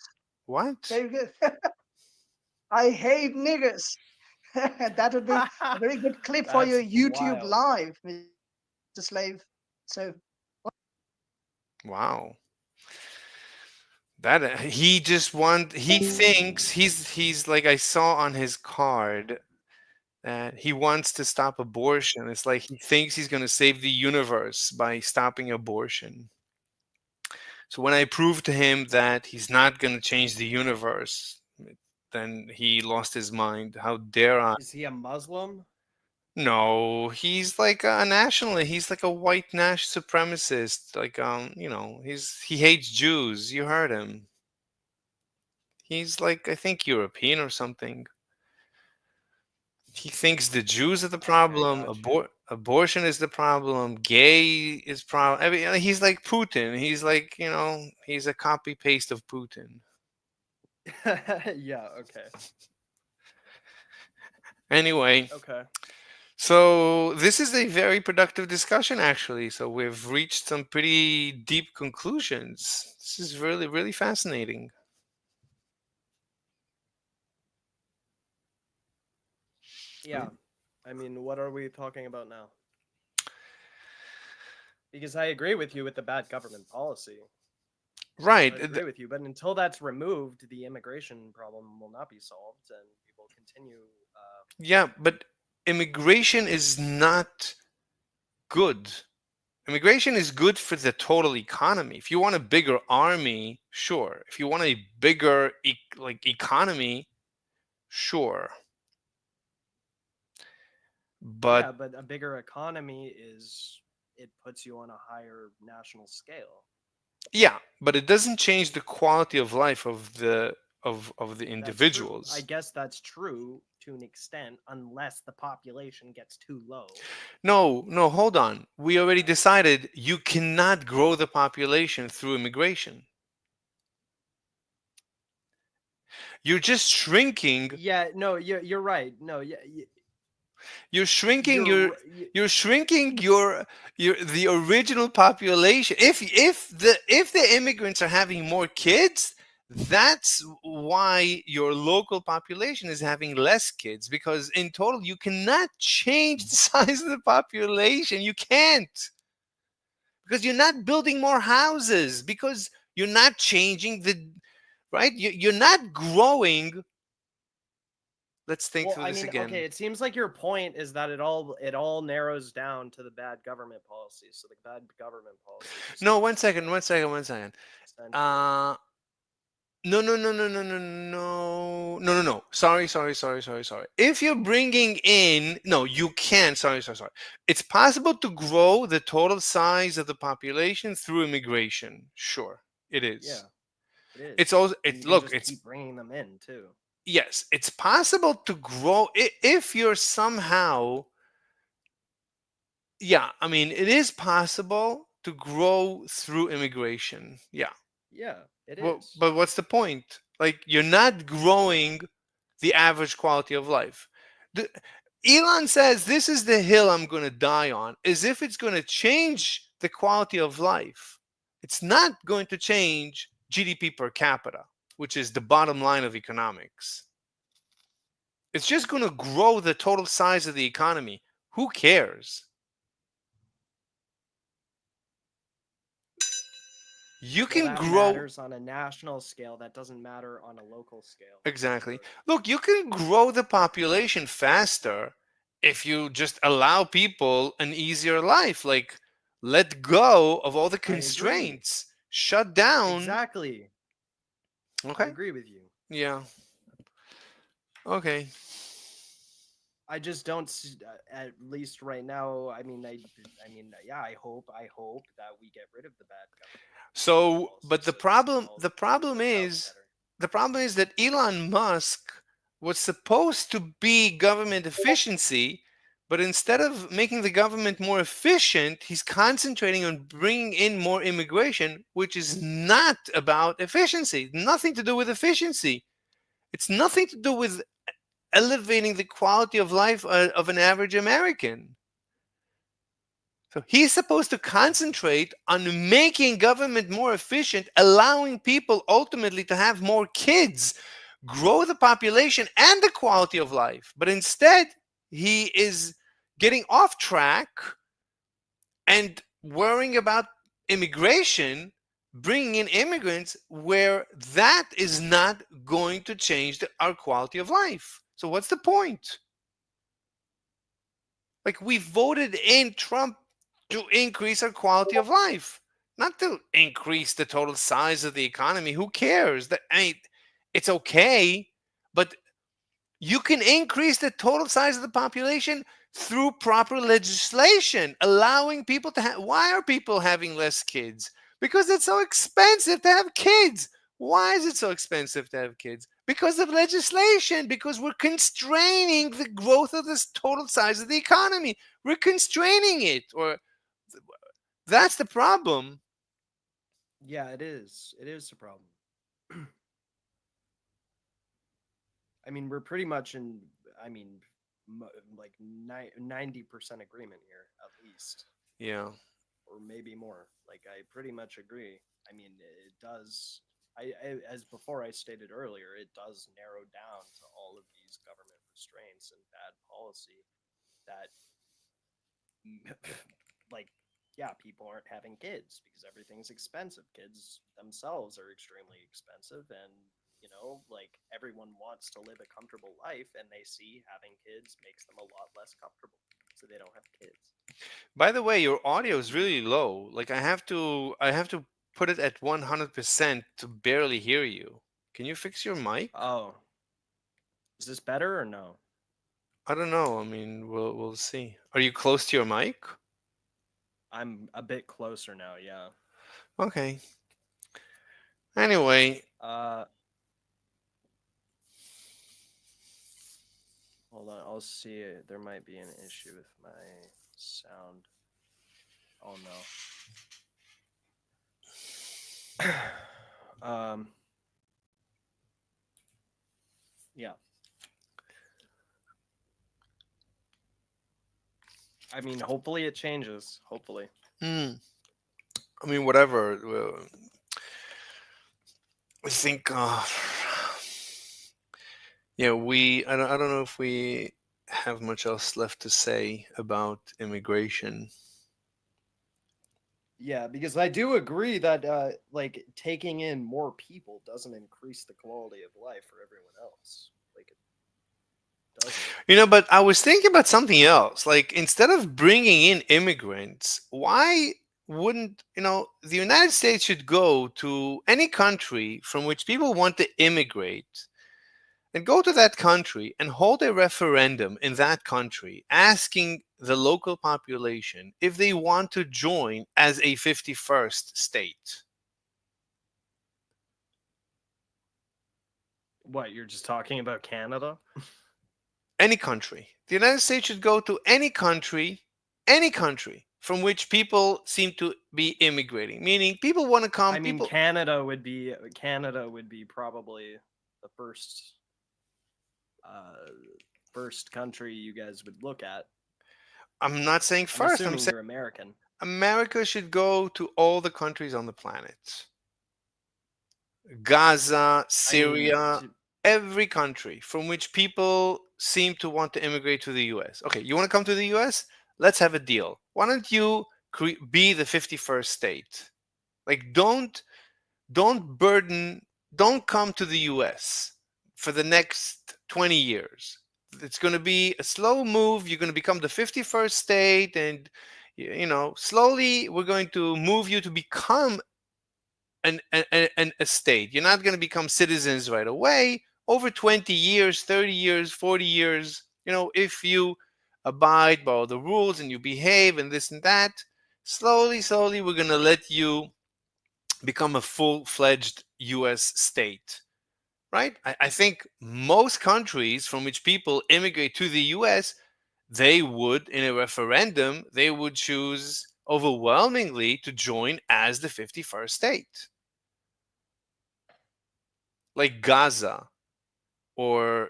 S2: What?
S1: There you go. I hate niggers. That would be a very good clip for your
S3: That's
S1: YouTube
S3: wild.
S1: live, Mr. Slave. So
S2: Wow. That he just he thinks he's like, I saw on his card that he wants to stop abortion. It's like he thinks he's going to save the universe by stopping abortion. So when I proved to him that he's not going to change the universe, then he lost his mind. How dare I?
S5: Is he a Muslim?
S2: No, he's like a nationalist. He's like a white Nash supremacist. Like, he hates Jews. You heard him. He's like, I think, European or something. He thinks the Jews are the
S5: Okay,
S2: problem.
S5: got you.
S2: Abortion is the problem. Gay is problem. I mean, he's like Putin. He's like, he's a copy paste of Putin.
S5: Yeah, okay.
S2: Anyway,
S5: Okay.
S2: so this is a very productive discussion, actually. So we've reached some pretty deep conclusions. This is really, really fascinating.
S5: Yeah. I mean, what are we talking about now? Because I agree with you with the bad government policy.
S2: Right.
S5: I agree with you, but until that's removed, the immigration problem will not be solved, and we will continue.
S2: Yeah, but immigration is not good. Immigration is good for the total economy. If you want a bigger army, sure. If you want a bigger economy, sure.
S5: Yeah,
S2: But
S5: but a bigger economy it puts you on a higher national scale.
S2: yeah, but it doesn't change the quality of life of the
S5: That's true.
S2: individuals.
S5: I guess that's true to an extent, unless the population gets too low.
S2: No, no, hold on. We already decided you cannot grow the population through immigration. You're just shrinking.
S5: Yeah, no, you're right. No, yeah,
S2: You're shrinking your
S5: r- y-
S2: you're shrinking your the original population. If the immigrants are having more kids, that's why your local population is having less kids, because in total you cannot change the size of the population. You can't, because you're not building more houses, because you're not changing the right. You're not growing. Let's think
S5: Well,
S2: through
S5: I
S2: this
S5: mean,
S2: again.
S5: okay, it seems like your point is that it all narrows down to the bad government policies. So the bad government policies.
S2: No, 1 second, 1 second, 1 second.
S5: Essentially.
S2: Uh, no, no, no, no, no, no, no, no, no, no. Sorry, sorry, sorry, sorry, sorry. If you're bringing in, no, you can't. Sorry, sorry, sorry. It's possible to grow the total size of the population through immigration. Sure, it is.
S5: Yeah, it is.
S2: It's also
S5: And
S2: it.
S5: you can
S2: Look,
S5: just
S2: it's
S5: keep bringing them in too.
S2: yes, it's possible to grow if you're somehow. Yeah, I mean, it is possible to grow through immigration. Yeah.
S5: Yeah, it
S2: Well,
S5: is.
S2: but what's the point? Like, you're not growing the average quality of life. The, Elon says this is the hill I'm going to die on, as if it's going to change the quality of life. It's not going to change GDP per capita, which is the bottom line of economics. It's just going to grow the total size of the economy. Who cares? You
S5: Well,
S2: can
S5: that
S2: grow.
S5: matters on a national scale. That doesn't matter on a local scale.
S2: Exactly. Look, you can grow the population faster if you just allow people an easier life. Like, let go of all the
S5: I agree.
S2: constraints, shut down.
S5: Exactly. I
S2: Okay.
S5: agree with you.
S2: Yeah. Okay.
S5: I just don't, at least right now. I mean, yeah. I hope that we get rid of the bad government.
S2: So, but the
S5: policies, so
S2: problem,
S5: all
S2: the problem
S5: works out
S2: is,
S5: better.
S2: the problem is that Elon Musk was supposed to be government efficiency, but instead of making the government more efficient, he's concentrating on bringing in more immigration, which is not about efficiency. Nothing to do with efficiency. It's nothing to do with elevating the quality of life of an average American. So he's supposed to concentrate on making government more efficient, allowing people ultimately to have more kids, grow the population and the quality of life. But instead, he is getting off track and worrying about immigration bringing in immigrants where that is not going to change our quality of life. So what's the point? Like, we voted in Trump to increase our quality of life, not to increase the total size of the economy. Who cares? That, I mean, it's okay, but you can increase the total size of the population through proper legislation, allowing people to have. Why are people having less kids? Because it's so expensive to have kids. Why is it so expensive to have kids? Because of legislation, because we're constraining the growth of this total size of the economy. We're constraining it, or that's the problem.
S5: Yeah, it is. It is a problem. I mean, we're pretty much in. I mean, like 90% agreement here, at least,
S2: Yeah.
S5: or maybe more. Like, I pretty much agree. I mean, it does. As before I stated earlier, it does narrow down to all of these government restraints and bad policy that, like, yeah, people aren't having kids because everything's expensive. Kids themselves are extremely expensive, and like, everyone wants to live a comfortable life, and they see having kids makes them a lot less comfortable, so they don't have kids.
S2: By the way, your audio is really low. Like, I have to put it at 100% to barely hear you. Can you fix your mic?
S5: Oh, is this better or no?
S2: I don't know. I mean, we'll see. Are you close to your mic?
S5: I'm a bit closer now. Yeah.
S2: Okay. Anyway,
S5: Uh, hold on. I'll see. There might be an issue with my sound. Oh no. Yeah. I mean, hopefully it changes. Hopefully.
S2: I mean, whatever. I think, yeah, I don't know if we have much else left to say about immigration.
S5: Yeah, because I do agree that like, taking in more people doesn't increase the quality of life for everyone else. Like, it doesn't.
S2: But I was thinking about something else. Like, instead of bringing in immigrants, why wouldn't, the United States should go to any country from which people want to immigrate and go to that country and hold a referendum in that country asking the local population if they want to join as a 51st state.
S5: What, you're just talking about Canada?
S2: Any country. The United States should go to any country from which people seem to be immigrating, meaning people want to come.
S5: I mean,
S2: People.
S5: Canada would be probably the first country you guys would look at.
S2: I'm not saying
S5: I'm
S2: first. I'm
S5: assuming
S2: saying
S5: you're American.
S2: America should go to all the countries on the planet. Gaza, Syria, every country from which people seem to want to immigrate to the US. Okay, you want to come to the US? Let's have a deal. Why don't you be the 51st state? Like, don't come to the US for the next 20 years. It's going to be a slow move. You're going to become the 51st state, and slowly we're going to move you to become a state. You're not going to become citizens right away. Over 20 years, 30 years, 40 years, if you abide by all the rules and you behave and this and that, slowly, we're going to let you become a full-fledged US state, right? I think most countries from which people immigrate to the US, they would, in a referendum, they would choose overwhelmingly to join as the 51st state. Like Gaza or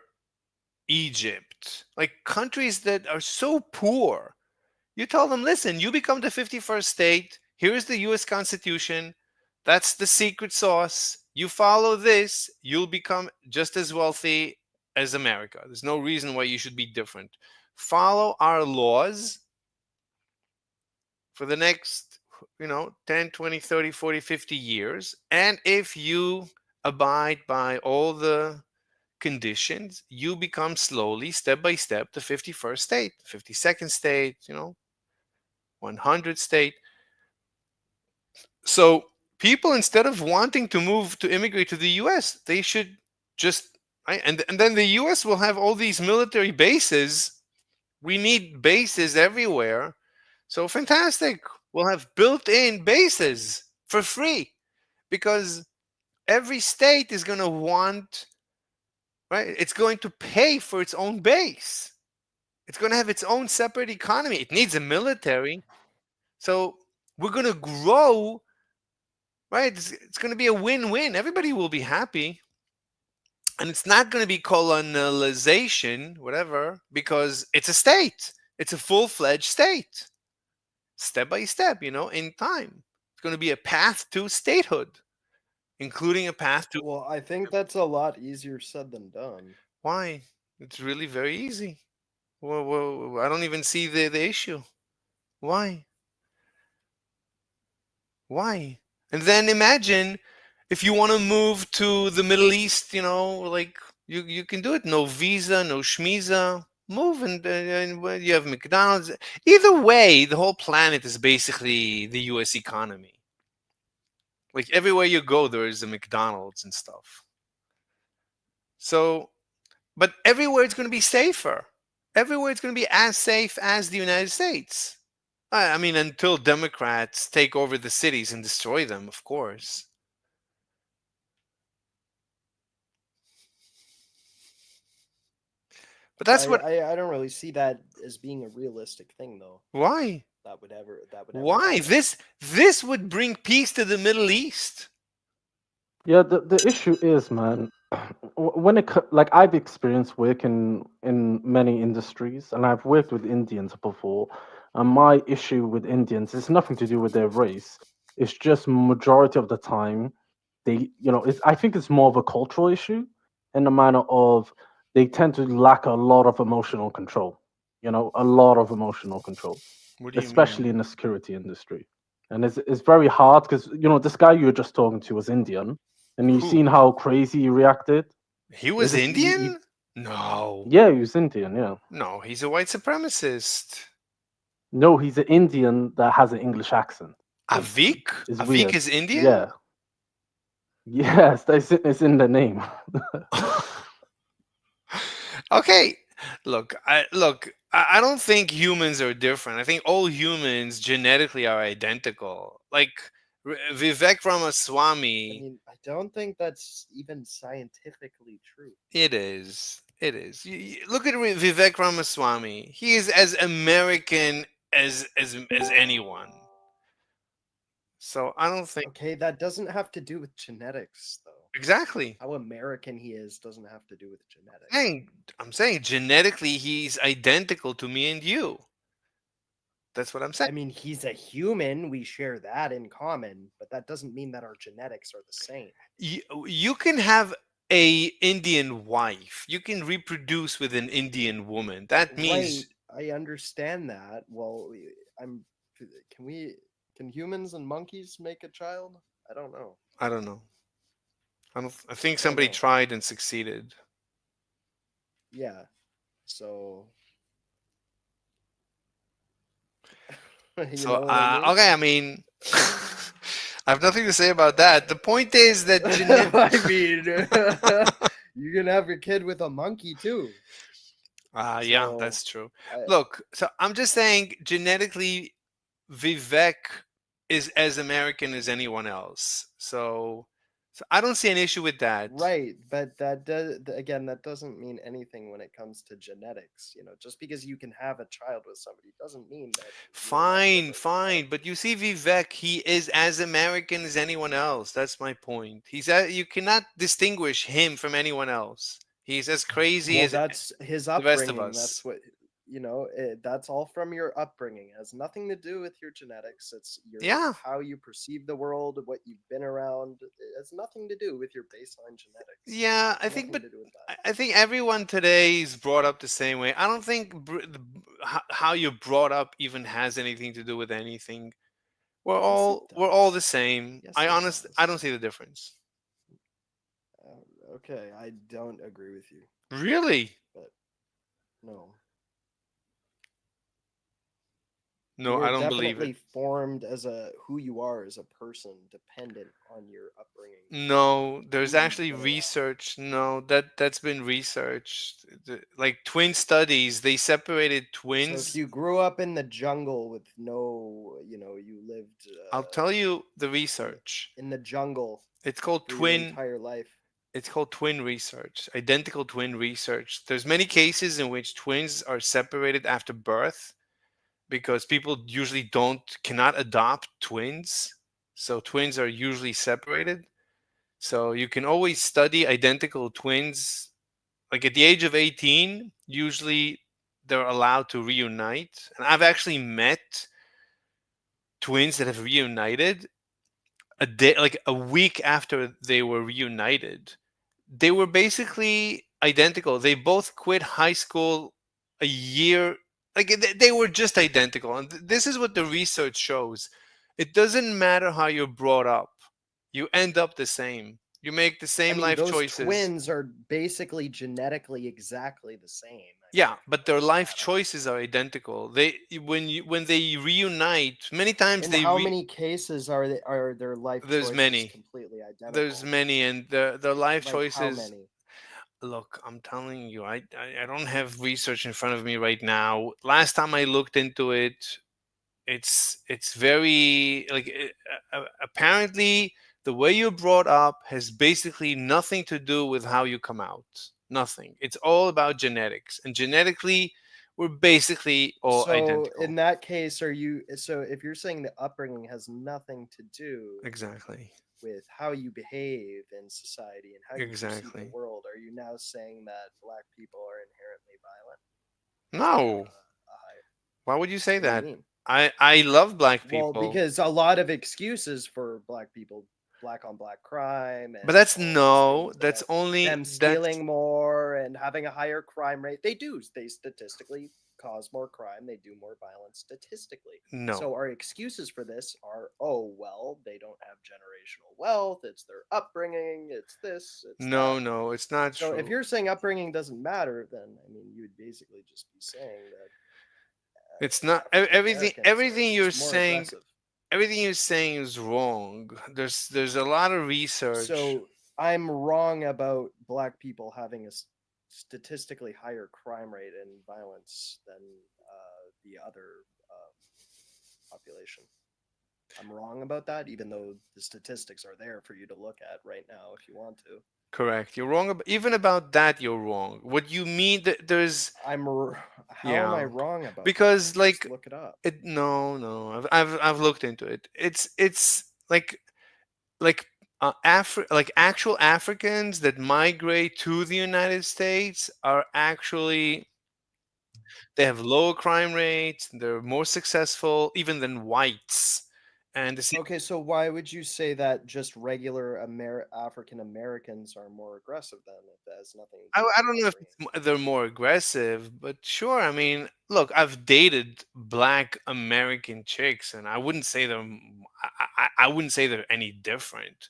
S2: Egypt, like countries that are so poor. You tell them, listen, you become the 51st state. Here's the US Constitution. That's the secret sauce. You follow this, you'll become just as wealthy as America. There's no reason why you should be different. Follow our laws for the next 10, 20, 30, 40, 50 years. And if you abide by all the conditions, you become slowly, step by step, the 51st state, 52nd state, 100th state. So people, instead of wanting to move to immigrate to the US, they should just, right? And then the US will have all these military bases. We need bases everywhere. So fantastic. We'll have built-in bases for free because every state is going to want, right? It's going to pay for its own base. It's going to have its own separate economy. It needs a military. So we're going to grow, right? It's going to be a win-win. Everybody will be happy. And it's not going to be colonization, whatever, because it's a state. It's a full-fledged state. Step by step, in time. It's going to be a path to statehood, including a path to.
S5: Well, I think that's a lot easier said than done.
S2: Why? It's really very easy. Well, I don't even see the issue. Why? Why? And then imagine if you want to move to the Middle East, like you can do it. No visa, no schmisa. Move and you have McDonald's. Either way, the whole planet is basically the U.S. economy. Like everywhere you go, there is a McDonald's and stuff. So, but everywhere it's going to be safer. Everywhere it's going to be as safe as the United States. I mean, until Democrats take over the cities and destroy them, of course. But that's what.
S5: I don't really see that as being a realistic thing, though.
S2: Why?
S5: That would ever
S2: Why?
S5: happen.
S2: This would bring peace to the Middle East.
S6: Yeah, the issue is, man, when like I've experienced working in many industries, and I've worked with Indians before, and my issue with Indians is nothing to do with their race. It's just majority of the time, I think it's more of a cultural issue in the manner of they tend to lack a lot of emotional control. A lot of emotional control,
S2: What do you
S6: especially
S2: mean?
S6: in the security industry. And it's very hard because this guy you were just talking to was Indian, and you
S2: Who?
S6: seen how crazy he reacted.
S2: He was
S6: He
S2: Indian? No.
S6: yeah, he was Indian. Yeah,
S2: No, he's a white supremacist.
S6: no, he's an Indian that has an English accent. Basically,
S2: Avik?
S6: it's
S2: Avik
S6: weird.
S2: is Indian?
S6: Yeah, yes, it's in the name.
S2: Okay. I don't think humans are different. I think all humans genetically are identical. Like Vivek
S5: I
S2: Ramaswamy,
S5: mean, I don't think that's even scientifically true.
S2: it is. It is. Look at Vivek Ramaswamy. He is as American as anyone. So I don't think
S5: Okay, that doesn't have to do with genetics, though.
S2: exactly.
S5: How American he is doesn't have to do with genetics.
S2: I'm saying genetically he's identical to me and you. That's what I'm
S5: I
S2: saying.
S5: mean, he's a human. We share that in common, but that doesn't mean that our genetics are the same.
S2: You can have a Indian wife. You can reproduce with an Indian woman. That
S5: Right,
S2: means
S5: I understand that. Well, I'm. Can humans and monkeys make a child? I don't know.
S2: I don't know. I think
S5: I don't
S2: somebody
S5: know.
S2: tried and succeeded.
S5: Yeah. So. You
S2: So
S5: know what I mean?
S2: okay, I mean I have nothing to say about that. The point is that
S5: I mean, you can have your kid with a monkey too.
S2: yeah,
S5: So,
S2: that's true.
S5: I,
S2: Look, so I'm just saying genetically Vivek is as American as anyone else. So I don't see an issue with that.
S5: right, but that does again. That doesn't mean anything when it comes to genetics. Just because you can have a child with somebody doesn't mean that.
S2: Fine. But you see, Vivek, he is as American as anyone else. That's my point. You cannot distinguish him from anyone else. He's as crazy
S5: Well,
S2: as
S5: that's his
S2: the rest of
S5: upbringing.
S2: us.
S5: That's what that's all from your upbringing. It has nothing to do with your genetics. It's
S2: Yeah.
S5: how you perceive the world, what you've been around. It has nothing to do with your baseline genetics.
S2: Yeah, I
S5: Has
S2: think, but
S5: nothing to do with that.
S2: I think everyone today is brought up the same way. I don't think how you're brought up even has anything to do with anything. we're all the same.
S5: Yes,
S2: I
S5: it
S2: honest I don't
S5: does.
S2: see the difference.
S5: Okay, I don't agree with you,
S2: Really?
S5: but no.
S2: No,
S5: You
S2: I
S5: are
S2: don't believe it.
S5: definitely formed as a who you are as a person, dependent on your upbringing
S2: No,
S5: and
S2: there's
S5: who you've
S2: actually
S5: been around.
S2: research. No, that's been researched. Like twin studies, they separated
S5: So if
S2: twins.
S5: you grew up in the jungle with no, you lived
S2: I'll tell you the
S5: in the
S2: research.
S5: in the jungle
S2: It's called
S5: for your
S2: twin
S5: entire life.
S2: it's called twin research, identical twin research. There's many cases in which twins are separated after birth because people usually don't cannot adopt twins. So twins are usually separated. So you can always study identical twins. Like at the age of 18, usually they're allowed to reunite. And I've actually met twins that have reunited a day, like a week after they were reunited. They were basically identical. They both quit high school a year, like they were just identical. And this is what the research shows. It doesn't matter how you're brought up, you end up the same. You make the
S5: I
S2: same
S5: mean,
S2: life
S5: those
S2: choices.
S5: twins are basically genetically exactly the same. I
S2: Yeah,
S5: mean,
S2: but their
S5: like,
S2: life choices are identical. When they reunite, many times
S5: in
S2: they
S5: how many cases are their life
S2: there's
S5: choices
S2: many.
S5: completely
S2: There's
S5: identical?
S2: many, and their life
S5: Like how
S2: choices.
S5: many?
S2: Look, I'm telling you, I don't have research in front of me right now. Last time I looked into it, it's very like apparently the way you're brought up has basically nothing to do with how you come out. Nothing. It's all about genetics, and genetically, we're basically all
S5: So in
S2: identical.
S5: that case, so if you're saying the upbringing has nothing to do
S2: Exactly.
S5: with how you behave in society and how you perceive the
S2: Exactly.
S5: world, are you now saying that black people are inherently violent? Just to have
S2: No.
S5: a high,
S2: Why would you say
S5: what do you
S2: that?
S5: mean?
S2: I love black
S5: Well,
S2: people.
S5: because a lot of excuses for black people, black on black crime,
S2: But
S5: and
S2: that's
S5: all these
S2: no,
S5: things
S2: that's
S5: about
S2: only
S5: them
S2: that's
S5: stealing more and having a higher crime rate. They do. They statistically cause more crime. They do more violence statistically.
S2: no.
S5: So our excuses for this are, oh well, they don't have generational wealth. It's their upbringing. It's this. It's that.
S2: No, no, it's not
S5: So if
S2: true.
S5: you're saying upbringing doesn't matter, then I mean you would basically just be saying that
S2: It's not
S5: African
S2: everything
S5: Americans are
S2: you're
S5: just more
S2: saying
S5: aggressive.
S2: everything you're saying is wrong. There's a lot of research.
S5: So I'm wrong about black people having a statistically higher crime rate and violence than the other population. I'm wrong about that, even though the statistics are there for you to look at right now if you want to.
S2: Correct. You're wrong even about that you're wrong. What you mean that there's
S5: How am I
S2: yeah.
S5: wrong about that?
S2: Because
S5: Just
S2: like
S5: look it up.
S2: it no, I've looked into it. It's like like actual Africans that migrate to the United States are actually they have lower crime rates, they're more successful even than whites. And the same,
S5: Okay, so why would you say that just regular African Americans are more aggressive then if that has nothing to do with
S2: I
S5: their
S2: don't know if
S5: upbringing?
S2: they're more aggressive, but sure. I mean, look, I've dated black American chicks, and I wouldn't say I wouldn't say they're any different.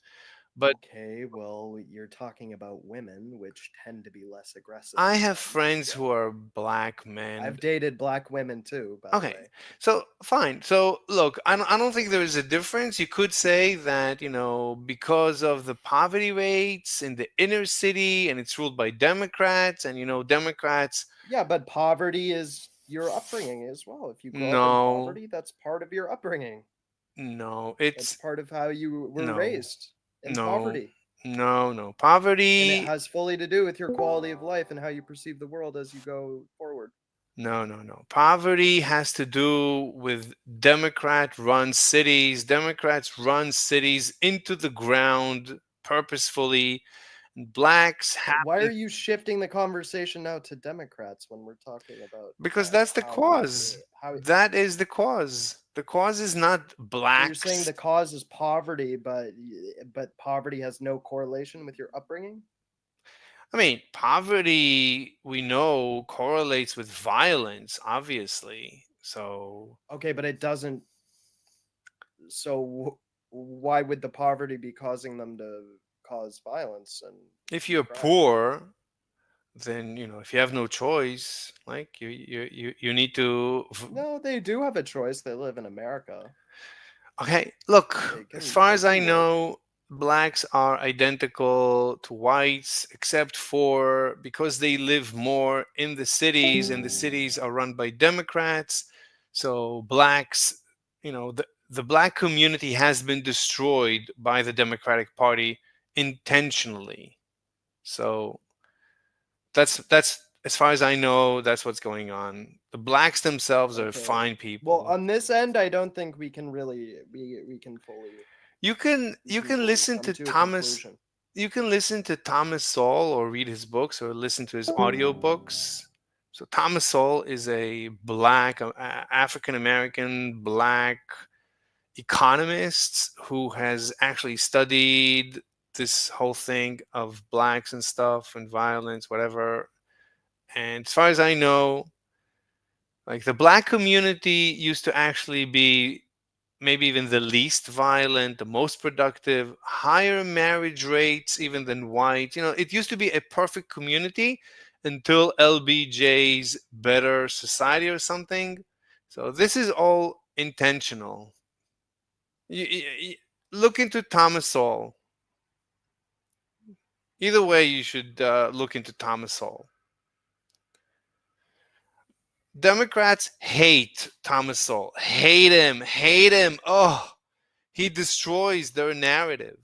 S2: But
S5: Okay, well, you're talking about women, which tend to be less aggressive
S2: I
S5: than
S2: have
S5: men in
S2: friends who are
S5: general.
S2: black men.
S5: I've dated black women too, by the
S2: Okay,
S5: way.
S2: so fine. So look, I don't think there is a difference. You could say that, you know, because of the poverty rates in the inner city and it's ruled by Democrats, and, you know, Democrats,
S5: Yeah, but poverty is your upbringing as well. If you grow up in
S2: no,
S5: poverty, that's part of your upbringing.
S2: no,
S5: That's
S2: it's
S5: part of how you were
S2: no,
S5: raised in
S2: no,
S5: poverty.
S2: no.
S5: And it
S2: Poverty,
S5: has fully to do with your quality of life and how you perceive the world as you go forward.
S2: no. Poverty has to do with Democrat run cities. Democrats run cities into the ground purposefully. Blacks
S5: Why are
S2: happen
S5: you shifting the conversation now to Democrats when we're talking about
S2: because that's the
S5: how you
S2: cause.
S5: how
S2: That is the cause. The cause is not
S5: so you're saying
S2: blacks.
S5: the cause is poverty, but poverty has no correlation with your upbringing?
S2: I mean, poverty we know correlates with violence, obviously. So
S5: Okay, but it doesn't so why would the poverty be causing them to cause violence and
S2: If
S5: do
S2: you're
S5: crime?
S2: poor, then if you have no choice, like you need to.
S5: No, they do have a choice. They live in America.
S2: Okay, look, as far
S5: They
S2: as I
S5: can work.
S2: know, blacks are identical to whites, except for because they live more in the cities, and the cities are run by Democrats. So blacks, the black community has been destroyed by the Democratic Party intentionally. So that's as far as I know, that's what's going on. The blacks themselves are
S5: Okay.
S2: fine
S5: Well,
S2: people.
S5: on this end, I don't think we can really we can fully
S2: You can listen
S5: come
S2: to
S5: to a
S2: Thomas.
S5: conclusion.
S2: You can listen to Thomas Sowell or read his books or listen to his audiobooks. So Thomas Sowell is a black African American black economist who has actually studied this whole thing of blacks and stuff and violence, whatever. And as far as I know, like the black community used to actually be maybe even the least violent, the most productive, higher marriage rates even than white. It used to be a perfect community until LBJ's Better Society or something. So this is all intentional. Look into Thomas Sowell. Either way, you should look into Thomas Sowell. Democrats hate Thomas Sowell. Hate him. Hate him. Oh, he destroys their narrative.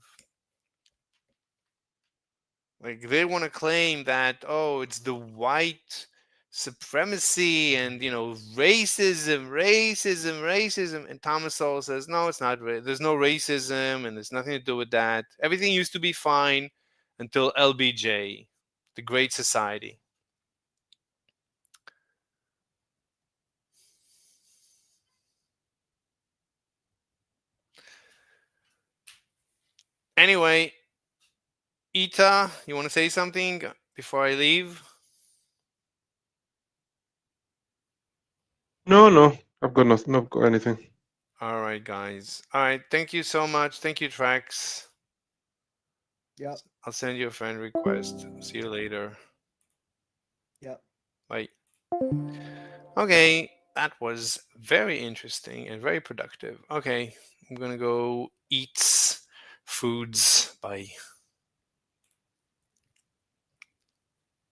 S2: Like they want to claim that, oh, it's the white supremacy and racism, racism, racism. And Thomas Sowell says, no, it's not. There's no racism, and there's nothing to do with that. Everything used to be fine until LBJ, the Great Society. Anyway, Ita, you want to say something before I leave?
S7: No, I've got nothing. I've got anything.
S2: All right, guys. All right. Thank you so much. Thank you, Trax.
S5: Yep.
S2: I'll send you a friend request. See you later.
S5: Yep.
S2: Bye. Okay, that was very interesting and very productive. Okay, I'm gonna go eat foods. Bye.